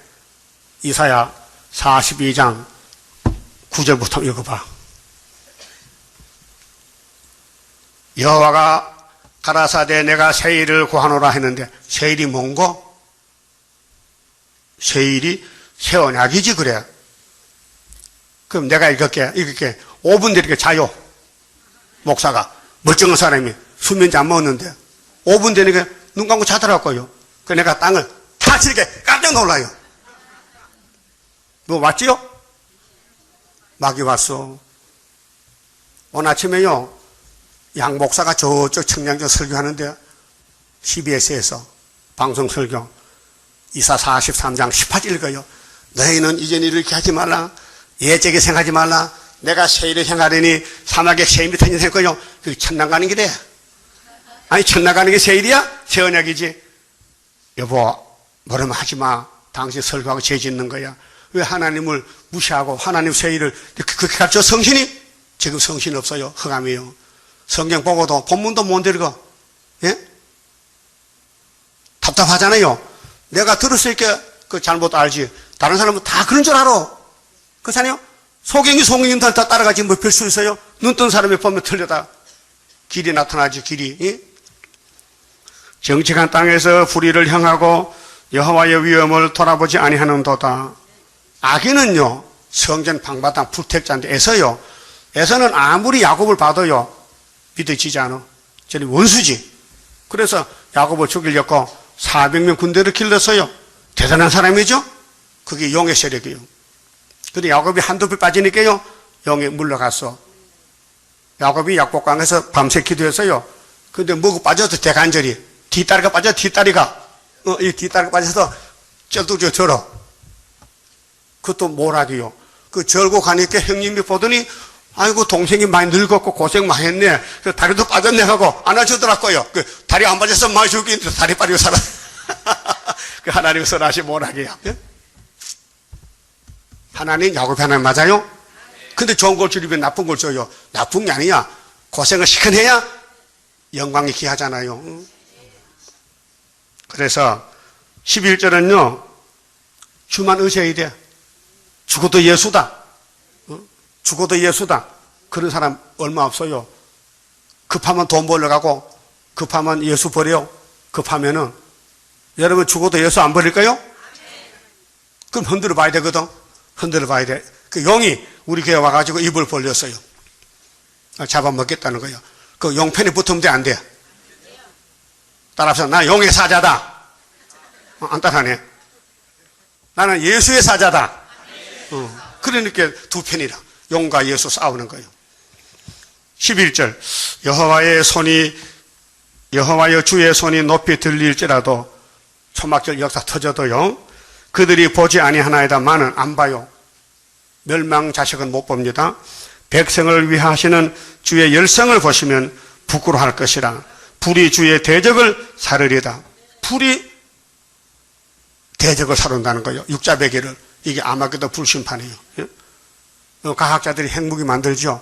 A: 이사야 42장 9절부터 읽어봐. 여호와가 가라사대 내가 새 일을 구하노라 했는데 새 일이 뭔고? 새 일이 새 언약이지 그래. 그럼 내가 읽을게. 5분 되니까 자요. 목사가 멀쩡한 사람이 수면제 안 먹었는데 5분 되니까 눈 감고 자더라고요. 그래서 내가 땅을 다 치니까 깜짝 놀라요. 뭐 왔지요? 막이 왔어. 오늘 아침에요 양 목사가 저쪽 청량전 설교하는데 CBS에서 방송 설교 이사 43장 18절 읽어요. 너희는 이전 일을 이렇게 하지 말라. 예적에 생각하지 말라. 내가 새 일을 행하려니 사막에 새 밑에 있는 거요. 그 천당 가는 길에. 아니 천당 가는 게 새 일이야? 새 언약이지. 여보 뭐라면 하지 마. 당신 설교하고 죄 짓는 거야. 왜 하나님을 무시하고 하나님 새 일을 그렇게 가르쳐 성신이? 지금 성신 없어요. 흑암이에요. 성경 보고도 본문도 못 읽어. 예? 답답하잖아요. 내가 들었으니까 그 잘못 알지. 다른 사람은 다 그런 줄 알아. 그렇잖아요. 소경이들 다 따라가지 뭐 별 수 있어요. 눈 뜬 사람이 보면 틀려다. 길이 나타나지 길이. 예? 정직한 땅에서 불의를 향하고 여호와의 위엄을 돌아보지 아니하는도다. 악인은요 성전 방바닥 불택자인데 에서는 아무리 야곱을 봐도요 믿어지지 않아. 저는 원수지. 그래서 야곱을 죽이려고 400명 군대를 길렀어요. 대단한 사람이죠. 그게 용의 세력이에요. 근데 야곱이 한두 배 빠지니까요 용에 물러갔어. 야곱이 약복강에서 밤새 기도했어요. 근데 뭐가 빠져도 대간절히 뒷다리가 빠져. 뒷다리가 이 뒷다리가 빠져서 쩔뚝쩔 절어. 그것도 뭐라디요. 그 절고 가니까 형님이 보더니 아이고 동생이 많이 늙었고 고생 많이 했네. 그 다리도 빠졌네 하고 안아주더라고요. 그 다리 안 빠져서 많이 죽겠는데 다리 빠지고 살아. 그 하나님 선하시 뭐라게요. 예? 하나님 야곱 하나님 맞아요? 근데 좋은 걸 주리면 나쁜 걸 줘요. 나쁜 게 아니야. 고생을 시큰해야 영광이 귀하잖아요. 그래서 11절은요 주만 의지해야 돼. 죽어도 예수다. 죽어도 예수다. 그런 사람 얼마 없어요. 급하면 돈 벌려가고 급하면 예수 버려. 급하면은 여러분 죽어도 예수 안 버릴까요? 그럼 흔들어 봐야 되거든. 흔들어 봐야 돼. 그 용이 우리 교회 와가지고 입을 벌렸어요. 잡아먹겠다는 거예요. 그 용편에 붙으면 돼, 안 돼? 따라서 나 용의 사자다. 안 따라하네. 나는 예수의 사자다. 그러니까 두 편이라. 용과 예수 싸우는 거예요. 11절. 여호와여 주의 손이 높이 들릴지라도 초막절 역사 터져도요. 그들이 보지 아니하나이다마는 안 봐요. 멸망 자식은 못 봅니다. 백성을 위하시는 주의 열성을 보시면 부끄러워할 것이라. 불이 주의 대적을 사르리다. 불이 대적을 사른다는 거예요. 육자배기를. 이게 아마겟돈 불심판이에요. 과학자들이 핵무기 만들죠.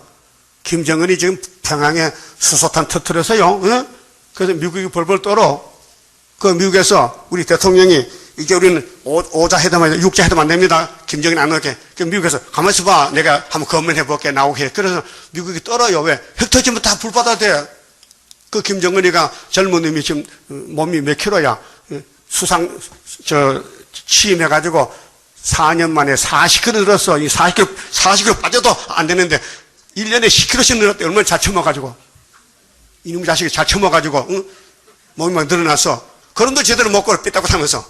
A: 김정은이 지금 평양에 수소탄 터뜨려서요. 그래서 미국이 벌벌 떨어. 그 미국에서 우리 대통령이 이제 우리는 5자 회담, 6자 회담 안 됩니다. 김정은 안 오게. 그 미국에서 가만히 있어봐. 내가 한번 검문해볼게. 나오게 해. 그래서 미국이 떨어요. 왜? 핵 터지면 다 불바다 돼. 그 김정은이가 젊은 놈이 지금 몸이 몇 킬로야. 취임해가지고 4년 만에 40kg 늘었어. 이 40kg 빠져도 안 되는데 1년에 10kg씩 늘었대. 얼마나 잘 처먹어가지고. 이놈 자식이 잘 처먹어가지고, 몸이 막 늘어났어. 그런데 제대로 먹고 삐딱고 타면서,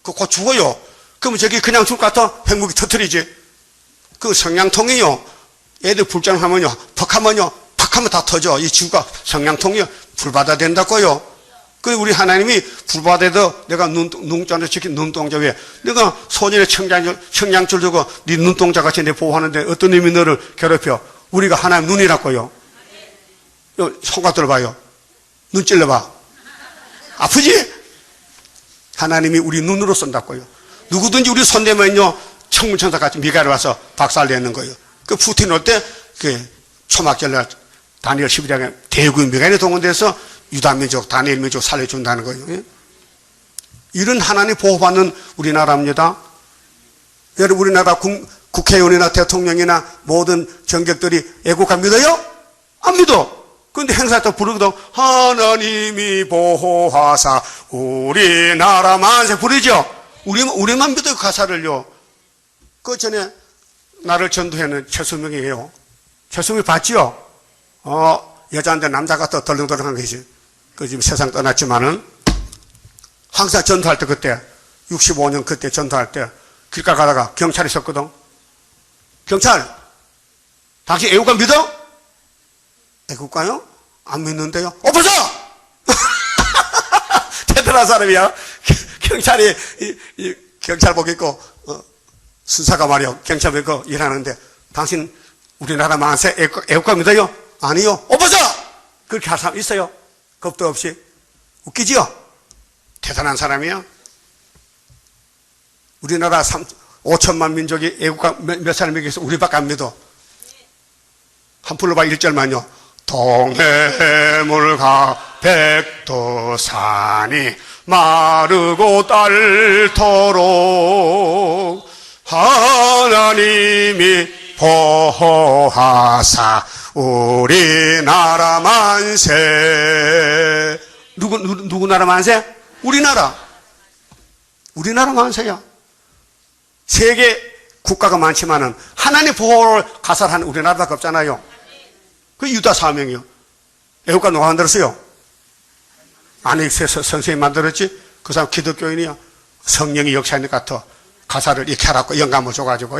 A: 곧 죽어요. 그러면 저기 그냥 죽을 것 같아? 핵무기 터뜨리지. 그 성냥통이요. 애들 불장하면요. 퍽 하면 다 터져. 이 지구가 성냥통이요. 불바다 된다고요. 그 우리 하나님이 불바다에도 내가 눈동자를 지킨 눈동자 왜? 내가 소년의 청량줄 주고 네 눈동자 같이 내 보호하는데 어떤 놈이 너를 괴롭혀? 우리가 하나님 눈이라고요. 손가 들어봐요. 눈 찔러봐. 아프지? 하나님이 우리 눈으로 쓴다고요. 누구든지 우리 손대면요, 청문천사 같이 미가를 와서 박살내는 거예요. 그 푸틴 올 때, 초막절날 다니엘 11장에 대구인 미가에 동원돼서 유다민족, 다니엘민족 살려준다는 거예요. 이런 하나님 보호받는 우리나라입니다. 여러분, 우리나라 국회의원이나 대통령이나 모든 정객들이 애국가 믿어요? 안 믿어. 그런데 행사 때 부르거든. 하나님이 보호하사 우리나라 만세 부르죠. 우리만 믿어요, 가사를요. 그 전에 나를 전도해는 최수명이에요. 최수명이 봤지요? 여자인데 남자가 또 덜렁덜렁한 것이지. 그 지금 세상 떠났지만은 항상 전도할 때 그때 65년 그때 전도할 때 길가 가다가 경찰이 섰거든. 경찰, 당신 애국가 믿어? 애국가요? 안 믿는데요? 보자! 대단한 사람이야. 경찰이, 경찰복 입고, 순사가 말이요. 경찰복 입고 일하는데, 당신 우리나라 만세 애국가 믿어요? 아니요. 보자! 그렇게 할 사람 있어요. 겁도 없이. 웃기지요? 대단한 사람이야. 우리나라 5천만 민족이 애국가 몇 사람이 계서 우리밖에 안 믿어. 한 불러봐 1절만요. 동해물과 백두산이 마르고 닳도록 하나님이 보호하사 우리나라 만세. 누구 나라 만세? 우리나라 만세야. 세계 국가가 많지만은 하나님 보호를 가살하는 우리나라밖에 없잖아요. 그 유다 사명이요. 애국가 누가 만들었어요? 안익세 선생님이 만들었지? 그 사람 기독교인이야. 성령이 역사하는 것 같아. 가사를 이렇게 하라고 영감을 줘가지고,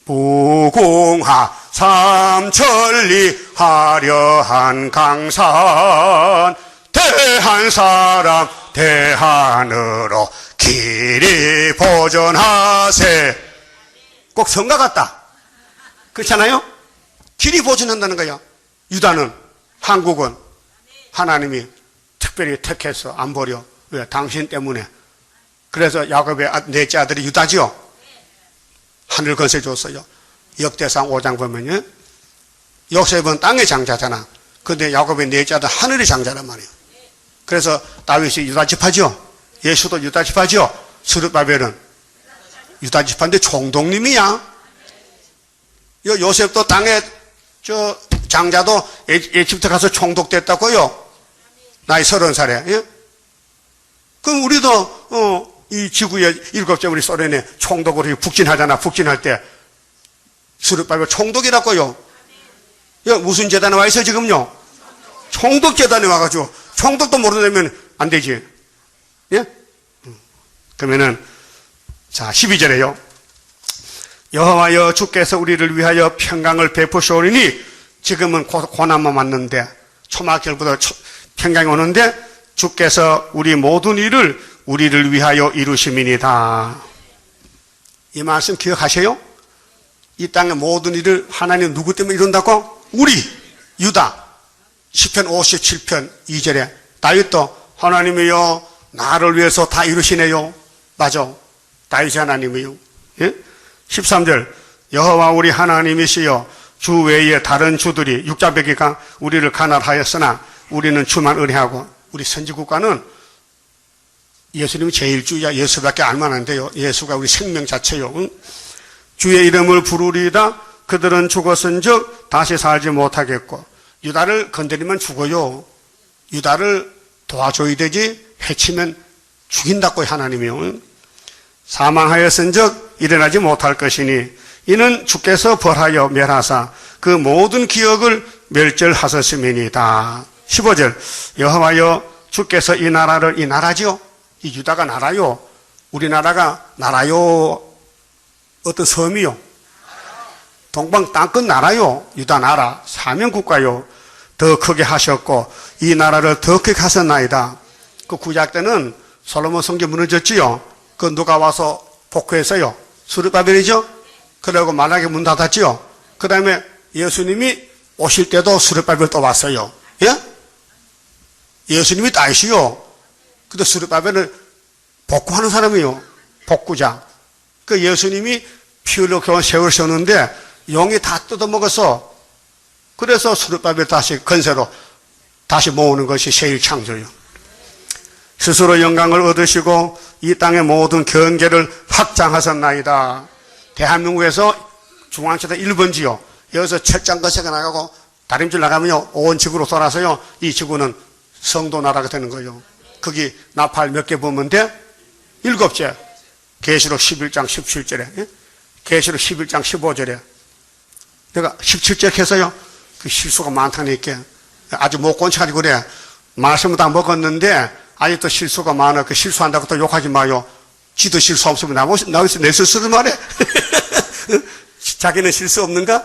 A: 무궁화 삼천리 화려한 강산 대한 사람 대한으로 길이 보존하세. 꼭 성가 같다. 그렇잖아요? 길이 보존한다는 거야. 유다는, 한국은 하나님이 특별히 택해서 안 버려. 왜? 당신 때문에. 그래서 야곱의 넷째 아들이 유다지요. 하늘 건세 줬어요. 역대상 5장 보면요. 요셉은 땅의 장자잖아. 근데 야곱의 넷째 아들 하늘의 장자란 말이에요. 그래서 다윗이 유다 지파죠. 예수도 유다 지파죠. 스룹바벨은 유다 지파인데 총독님이야. 요셉도 땅의 장자도 에집트 가서 총독됐다고요. 나이 30살에. 예? 그럼 우리도 이 지구의 7째 우리 소련에 총독으로 북진하잖아. 북진할 때 수르바벨 총독이라고요. 무슨 재단에 와 있어 지금요? 총독 재단에 와가지고 총독도 모르면 안 되지. 예? 그러면은 자 12절에요. 여호와여 주께서 우리를 위하여 평강을 베푸시오리니 지금은 고난만 왔는데 초막절부터 평강이 오는데 주께서 우리 모든 일을 우리를 위하여 이루심이니이다. 이 말씀 기억하세요? 이 땅의 모든 일을 하나님 누구 때문에 이룬다고? 우리 유다 시편 57편 2절에 다윗도 하나님이여 나를 위해서 다 이루시네요. 맞아. 다윗이 하나님이요. 예? 13절 여호와 우리 하나님이시여 주 외에 다른 주들이 육자배기가 우리를 가난하였으나 우리는 주만 의뢰하고 우리 선지국가는 예수님이 제일주야. 예수밖에 알면 안 돼요. 예수가 우리 생명 자체요. 응? 주의 이름을 부르리다 그들은 죽었은즉 다시 살지 못하겠고 유다를 건드리면 죽어요. 유다를 도와줘야 되지 해치면 죽인다고 하나님이요. 사망하였은즉 일어나지 못할 것이니 이는 주께서 벌하여 멸하사 그 모든 기억을 멸절하셨음이니이다. 15절 여호와여 주께서 이 나라를 이 나라죠. 이 유다가 나라요. 우리나라가 나라요. 어떤 섬이요. 동방 땅끝 나라요. 유다 나라 사명국가요. 더 크게 하셨고 이 나라를 더 크게 하셨나이다. 그 구약 때는 솔로몬 성전 무너졌지요. 그 누가 와서 복구했어요? 수르바벨이죠. 그러고 만약에 문 닫았지요. 그 다음에 예수님이 오실 때도 수르바벨 또 왔어요. 예? 예수님이 다이시요. 근데 수르바벨을 복구하는 사람이요. 복구자. 그 예수님이 피 흘려 교원 세월 세웠는데 용이 다 뜯어먹어서 그래서 수르바벨 다시 건세로 다시 모으는 것이 제1창조요. 스스로 영광을 얻으시고 이 땅의 모든 경계를 확장하셨나이다. 대한민국에서 중앙지대 1번지요. 여기서 철장 거세가 나가고 다림질 나가면요. 온 지구로 돌아서요. 이 지구는 성도 나라가 되는 거예요. 거기 나팔 몇 개 보면 돼? 7째. 계시록 11장 17절에. 예? 계시록 11장 15절에. 내가 17절 해서요. 그 실수가 많다니까. 아주 못 건쳐가지고 그래. 말씀을 다 먹었는데 아직도 실수가 많아. 그 실수한다고 또 욕하지 마요. 지도 실수 없으면 나머지 내 스스로 말해. 자기는 실수 없는가?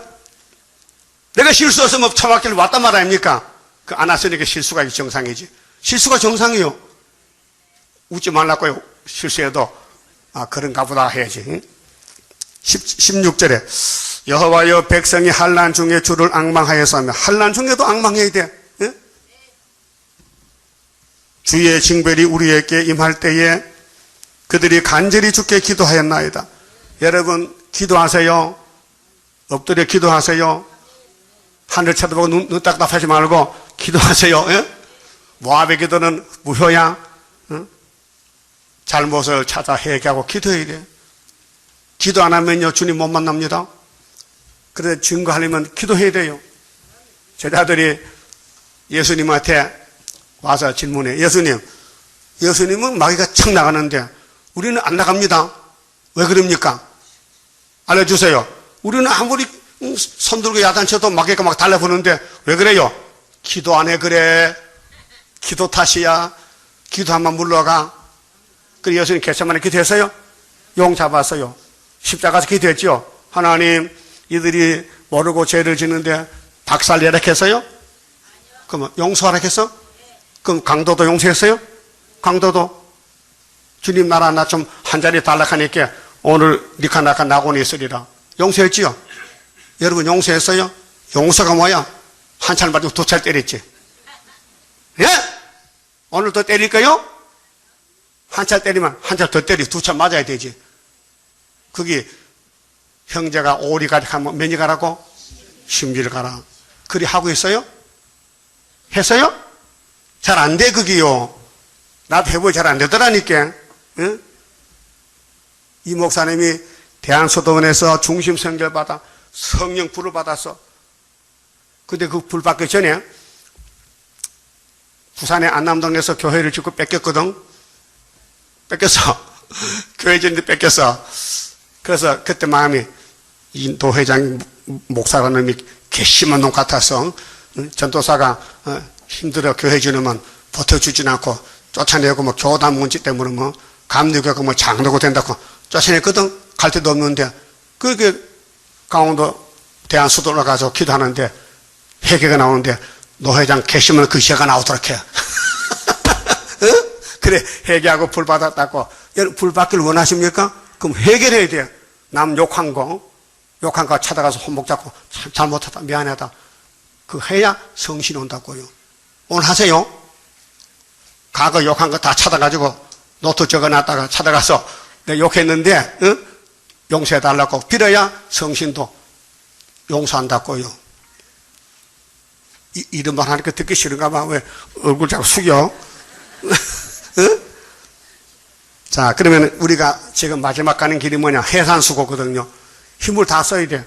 A: 내가 실수 없으면 초막길 왔단 말 아닙니까? 그 안 왔으니까 실수가 정상이지. 실수가 정상이요. 웃지 말라고요. 실수해도 그런가 보다 해야지. 16절에 여호와여 백성이 환난 중에 주를 앙망하여서 하며 환난 중에도 앙망해야 돼. 예? 주의 징벌이 우리에게 임할 때에 그들이 간절히 주께 기도하였나이다. 여러분 기도하세요. 엎드려 기도하세요. 하늘 쳐다보고 눈 딱딱하지 말고 기도하세요. 예? 모압의 기도는 무효야. 잘못을 찾아 회개하고 기도해야 돼. 기도 안 하면요 주님 못 만납니다. 그래서 증거하려면 기도해야 돼요. 제자들이 예수님한테 와서 질문해. 예수님은 마귀가 척 나가는데 우리는 안 나갑니다. 왜 그럽니까? 알려주세요. 우리는 아무리 손 들고 야단쳐도 마귀가 막 달라붙는데 왜 그래요? 기도 안 해 그래. 기도 탓이야. 기도하면 물러가. 그래서 예수님 겟세마네 기도했어요? 용 잡았어요. 십자가에서 기도했죠. 하나님 이들이 모르고 죄를 짓는데 박살내라 했어요? 그러면 용서하라 했어? 그럼 강도도 용서했어요? 강도도 주님 나라 나 좀 한 자리 달라하니까 오늘 니카나카 낙원이 있으리라. 용서했지요? 여러분 용서했어요? 용서가 뭐야? 한 차를 맞고 2차를 때렸지. 예? 오늘 더 때릴까요? 한 차 때리면 한 차 더 때리 2차 맞아야 되지. 거기 형제가 오리 가득하면 몇이 가라고? 10일 가라. 그리 하고 있어요? 했어요? 잘 안 돼 그게요. 나도 해보니 잘 안 되더라니까. 응? 이 목사님이 대한소도원에서 중심 선결 받아 성령 불을 받았어. 근데 그 불 받기 전에 부산의 안남동에서 교회를 짓고 뺏겼거든. 뺏겼어. 교회 주인데 뺏겼어. 그래서 그때 마음이 이 노회장 목사라는 놈이 괘씸한 놈 같아서 전도사가 힘들어 교회 주님은 버텨주진 않고 쫓아내고 뭐 교단 문제 때문에 뭐 감리교가 뭐 장로가 된다고 쫓아냈거든. 갈 데도 없는데 그게 강원도 대한수도로 가서 기도하는데 회개가 나오는데 노회장 괘씸한 그 시가 나오더라고. 그래 회개하고 불 받았다고. 여러분 불 받기를 원하십니까? 그럼 회개를 해야 돼요. 남 욕한 거 찾아가서 혼목 잡고 잘못했다 미안하다 그 해야 성신이 온다고요. 오늘 하세요. 과거 욕한 거 다 찾아가지고 노트 적어놨다가 찾아가서 내가 욕했는데 용서해달라고 빌어야 성신도 용서한다고요. 이런 말 하니까 듣기 싫은가 봐. 왜 얼굴 자꾸 숙여? 자, 그러면 우리가 지금 마지막 가는 길이 뭐냐? 해산수고거든요. 힘을 다 써야 돼.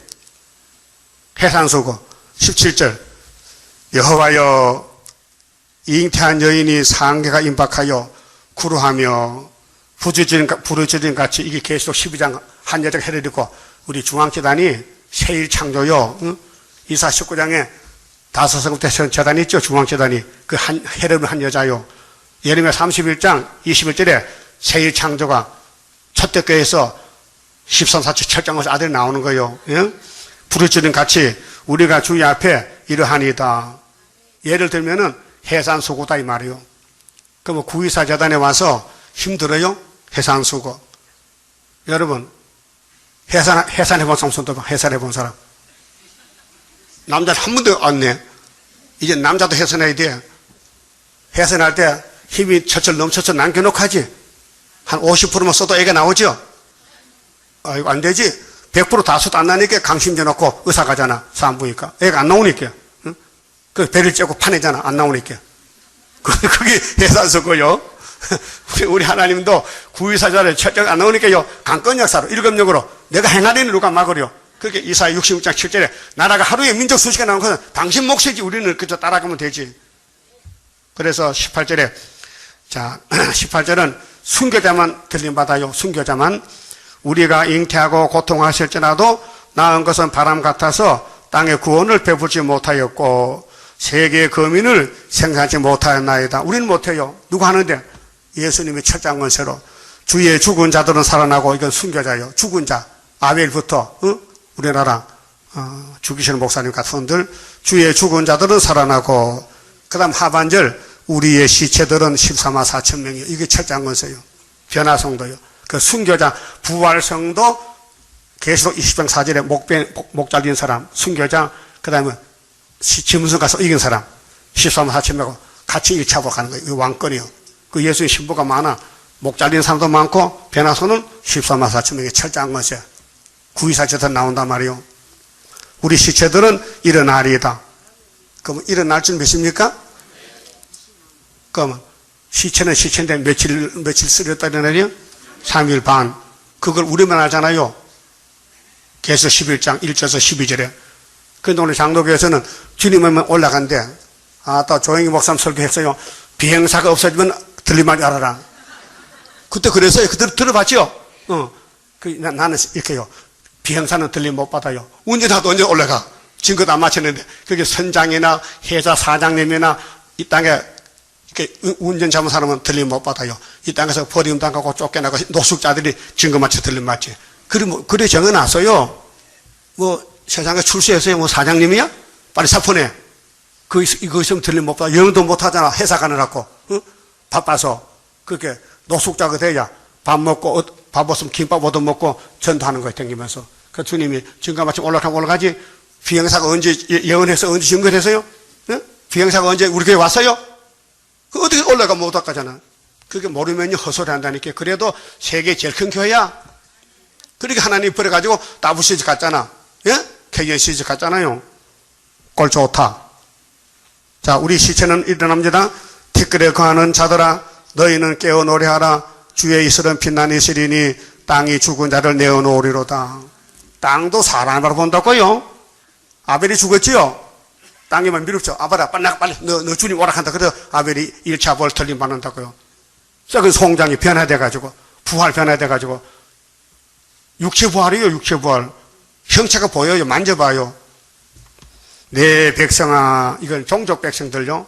A: 해산수고. 17절. 여호와여, 잉태한 여인이 상계가 임박하여 구루하며 부르짖은 같이 이게 계시록 12장 한 여자가 해를 듣고 우리 중앙재단이 세일 창조요. 이사 19장에 다섯성부터 재단이 있죠. 중앙재단이. 그 한, 해를 한 여자요. 예레미야 31장 21절에 세일 창조가 첫째 교회에서 13사치 철장에서 아들이 나오는 거예요. 예? 부르짖은 같이 우리가 주의 앞에 이러하니이다. 예를 들면은 해산수고다 이 말이요. 그럼 구의사 재단에 와서 힘들어요? 해산수고. 여러분 해산해본 사람 손 들어봐. 해산해본 사람. 남자는 한 번도 안 내. 이제 남자도 해산해야 돼. 해산할 때 힘이 철철 넘쳐서 남겨놓고 하지. 한 50%만 써도 애가 나오죠? 아이고, 안 되지. 100% 다 써도 안 나니까 강심제 놓고 의사 가잖아. 산부니까. 애가 안 나오니까. 응? 그 배를 째고 파내잖아. 안 나오니까. 그게 해산수고요. 우리 하나님도 구의사자를 철저히 안 나오니까요. 강건역사로, 일검역으로 내가 행하려니 누가 막으려. 그게 이사야 66장 7절에 나라가 하루에 민족 수식에 나오는 것은 당신 몫이지 우리는 그저 따라가면 되지. 그래서 18절에 자 18절은 순교자만 들림받아요. 순교자만. 우리가 잉태하고 고통하실지라도 낳은 것은 바람 같아서 땅의 구원을 베풀지 못하였고 세계의 거민을 생산하지 못하였나이다. 우리는 못해요. 누가 하는데? 예수님의 철장건세로 주의 죽은 자들은 살아나고. 이건 순교자예요. 죽은 자 아벨부터 우리나라 죽이시는 목사님 같은 분들 주의 죽은 자들은 살아나고. 그 다음 하반절 우리의 시체들은 14만 4천 명이요. 이게 철장건세요. 변화성도요. 그 순교자 부활성도 계시록 20장 4절에 목 잘린 사람 순교자. 그 다음에 지문서 가서 이긴 사람 14만 4천 명하고 같이 1차로 가는 거예요. 이 왕권이요. 그 예수의 신부가 많아. 목 잘린 사람도 많고 변화성은 14만 4천 명의 철장건세. 구의사제도 나온단 말이요. 우리 시체들은 일어나리이다. 그럼 일어날 줄 몇입니까? 그러면 시체는 시체인데 며칠 쓰렸다 이러나요? 3일 반. 그걸 우리만 알잖아요. 계속 11장 1절에서 12절에. 그런데 오늘 장로교에서는 주님은 올라간대. 또 조영희 목사님 설교했어요. 비행사가 없어지면 들리만 알아라. 그때 그래서요. 그들 들어봤죠? 나는 이렇게요. 비행사는 들림 못 받아요. 운전하도 언제 올라가. 증거도 안 맞췄는데. 그게 선장이나 회사 사장님이나 이 땅에 이렇게 운전 잡은 사람은 들림 못 받아요. 이 땅에서 버림 당하고 쫓겨나고 노숙자들이 증거 맞춰 들림 맞지. 그래 적어놨어요. 뭐 세상에 출세했어요. 뭐 사장님이야? 빨리 사포내. 이거 있으면 들림 못 받아. 영도 못 하잖아. 회사 가느라고. 바빠서. 그렇게 노숙자가 돼야 밥 먹고 밥 없으면 김밥 얻어 먹고 전도하는 거에 댕기면서. 그 주님이 증거 맞춰 올라가면 올라가지. 비행사가 언제 예언해서 언제 증거를 했어요? 비행사가 언제 우리 교회 왔어요? 그 어떻게 올라가 못 왔가잖아. 그게 모르면요 헛소리 한다니까. 그래도 세계 제일 큰 교회야. 그러니까 하나님 버려가지고 WCG 갔잖아. 예? KNCG 갔잖아요. 꼴 좋다. 자, 우리 시체는 일어납니다. 티끌에 거하는 자들아 너희는 깨어 노래하라. 주의 이슬은 빛나는 이슬이니 땅이 죽은 자를 내어놓으리로다. 땅도 사람을 본다고요. 아벨이 죽었지요. 땅에만 미롭죠. 아벨아 빨리 너 주님 오락한다. 그래서 아벨이 1차 벌 틀림 받는다고요. 썩은 송장이 변화돼가지고 부활 변화돼가지고 육체 부활이에요. 육체 부활. 형체가 보여요. 만져봐요. 내 백성아, 이건 종족 백성들요.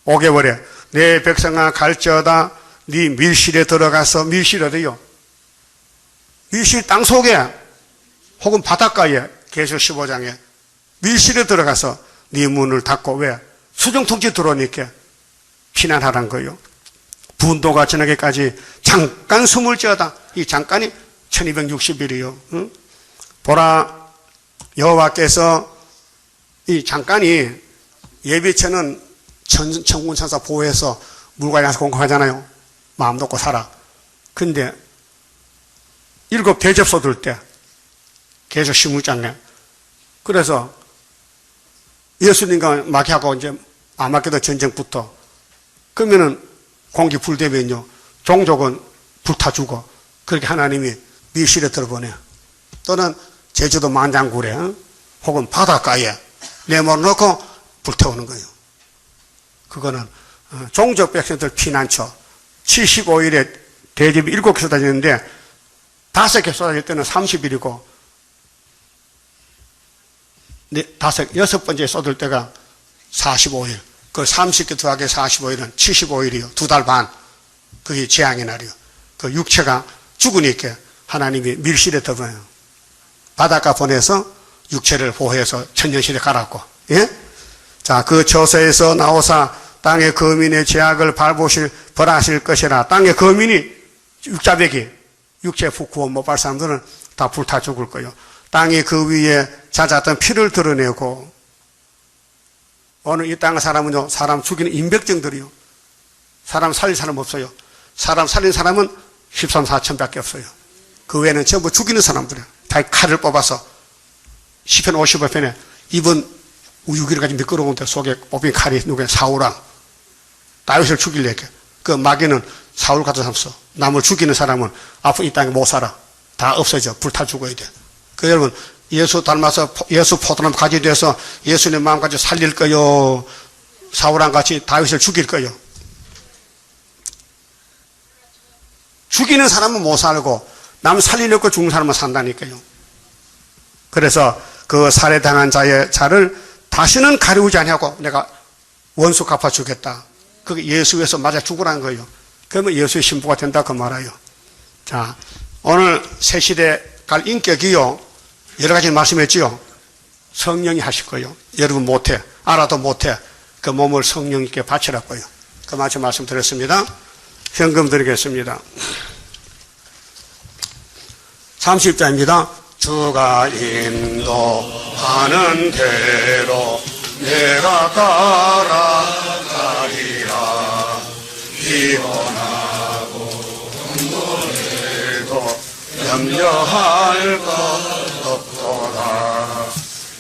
A: 5개월에 내 백성아 갈지어다 네 밀실에 들어가서, 밀실 어디요? 밀실 땅속에 혹은 바닷가에, 계시록 15장에 밀실에 들어가서 네 문을 닫고, 왜? 수정통치 들어오니까 피난하란 거예요. 분도가 저녁에까지 잠깐 숨을 지어다. 이 잠깐이 1260일이요. 응? 보라, 여호와께서, 이 잠깐이 예비처는 천군 천사 보호해서 물과 양식 공급하잖아요. 마음 놓고 살아. 근데 7 대접 쏟을 때 계속 16장에, 그래서 예수님과 마귀하고 이제 아마겟돈 전쟁부터, 그러면은 공기 불되면요 종족은 불타 죽어. 그렇게 하나님이 밀실에 들어보내요. 또는 제주도 만장굴에 혹은 바닷가에 내몰아놓고 불태우는 거예요. 그거는 종족 백성들 피난처. 75일에 대접이 7개 쏟아지는데 5개 쏟아질 때는 30일이고 6번째 쏟을 때가 45일. 그 30개 더하기 45일은 75일이요. 2달 반. 그게 재앙의 날이요. 그 육체가 죽으니까 하나님이 밀실에 덮어요. 바닷가 보내서 육체를 보호해서 천년시대 가라고. 예? 자, 그 저서에서 나오사 땅의 거민의 죄악을 벌하실 것이라. 땅의 거민이 육자백이, 육체 구원 못 받을 사람들은 다 불타 죽을 거예요. 땅이 그 위에 잦았던 피를 드러내고, 오늘 이 땅의 사람은요, 사람 죽이는 임백정들이요. 사람 살린 사람 없어요. 사람 살린 사람은 13, 4천밖에 없어요. 그 외에는 전부 죽이는 사람들이에요. 다 칼을 뽑아서, 시편 55편에 입은 우유기를 가지고 미끄러운데 속에 뽑힌 칼이 누구야? 사울왕. 다윗을 죽이려고. 그 마귀는 사울 같은 사람 써. 남을 죽이는 사람은 앞으로 이 땅에 못 살아. 다 없어져. 불타 죽어야 돼. 그 여러분, 예수 닮아서 예수 포도나무 가지 돼서 예수님 마음까지 살릴 거요? 사울왕 같이 다윗을 죽일 거요? 죽이는 사람은 못 살고 남 살리려고 죽는 사람은 산다니까요. 그래서 그 살해당한 자의 자를 다시는 가리우지 아니하고 내가 원수 갚아주겠다. 그게 예수 위해서 맞아 죽으라는 거예요. 그러면 예수의 신부가 된다 그 말이에요. 자, 오늘 새 시대 갈 인격이요, 여러 가지 말씀했지요. 성령이 하실 거예요. 여러분 못해, 알아도 못해. 그 몸을 성령님께 바치라고요. 그 말씀 드렸습니다. 현금 드리겠습니다. 30자입니다. 주가 인도하는 대로 내가 따라가리라. 피곤하고 힘들도 염려할 것 없도다.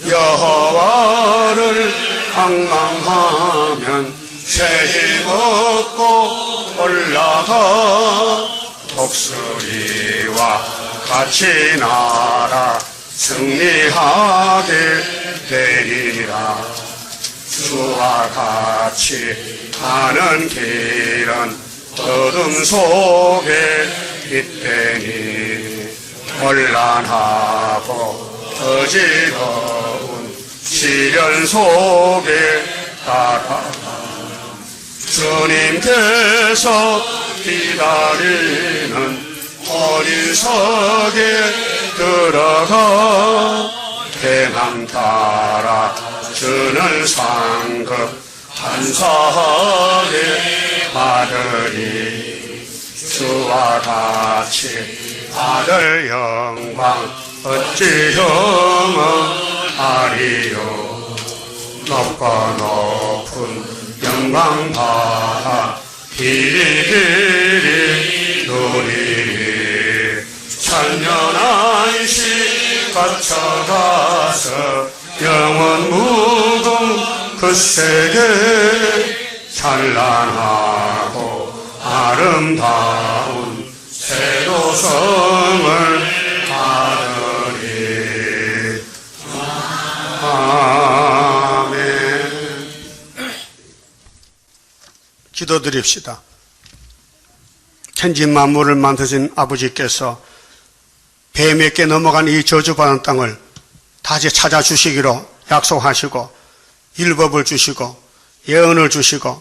A: 여호와를 앙망하면 새 힘 얻고 올라가. 독수리와 같이 날아 승리하게 되리라. 주와 같이 가는 길은 어둠 속에 빛되니 혼란하고 어지러운 시련 속에 따라 주님께서 기다리는 어린석에 들어가 대남 따라 주는 상급 한사에 받으리. 주와 같이 받을 영광 어찌 형언하리요. 높고 높은 영광 받아 길이 누리리. 천년안시 거쳐가서 영원 무궁 그 세계 찬란하고 아름다운 새로성을 받으리. 아멘. 기도드립시다. 천지 만물을 만드신 아버지께서 배 몇 개 넘어간 이 저주받은 땅을 다시 찾아주시기로 약속하시고 율법을 주시고 예언을 주시고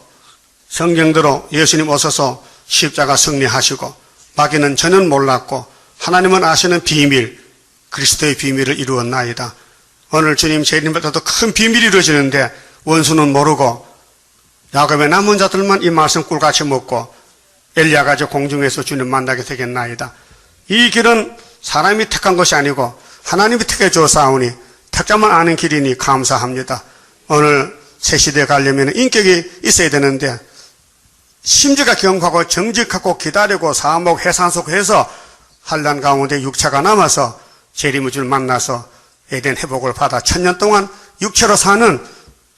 A: 성경대로 예수님 오셔서 십자가 승리하시고 마귀는 전혀 몰랐고 하나님은 아시는 비밀, 그리스도의 비밀을 이루었나이다. 오늘 주님 재림보다도 큰 비밀이 이루어지는데 원수는 모르고 야곱의 남은 자들만 이 말씀 꿀같이 먹고 엘리야가 저 공중에서 주님 만나게 되겠나이다. 이 길은 사람이 택한 것이 아니고 하나님이 택해 주었사오니 택자만 아는 길이니 감사합니다. 오늘 새 시대에 가려면 인격이 있어야 되는데 심지가 경고하고 정직하고 기다리고 사목 해산속해서 환난 가운데 육체가 남아서 재림의 만나서 에덴 회복을 받아 1000년 동안 육체로 사는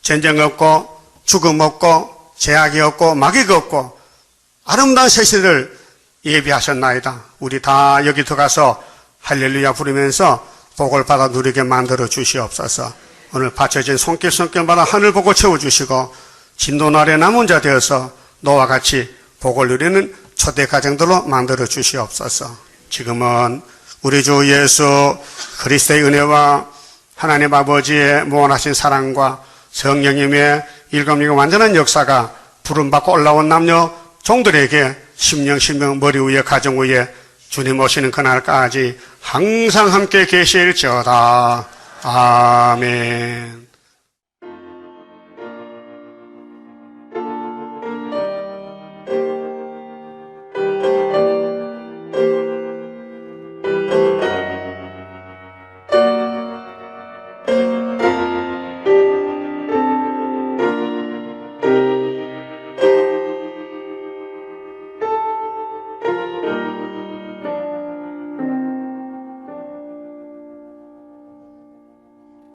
A: 전쟁 없고 죽음 없고 제약이 없고 마귀가 없고 아름다운 새 시대를 예비하셨나이다. 우리 다 여기 들어가서 할렐루야 부르면서 복을 받아 누리게 만들어 주시옵소서. 오늘 바쳐진 손길 받아 하늘 보고 채워주시고 진도 아래 남은 자 되어서 너와 같이 복을 누리는 초대 가정들로 만들어 주시옵소서. 지금은 우리 주 예수 그리스도의 은혜와 하나님 아버지의 무한하신 사랑과 성령님의 일검이고 완전한 역사가 부름받고 올라온 남녀 종들에게 심령 머리 위에 가정 위에 주님 오시는 그날까지 항상 함께 계실지어다. 아멘.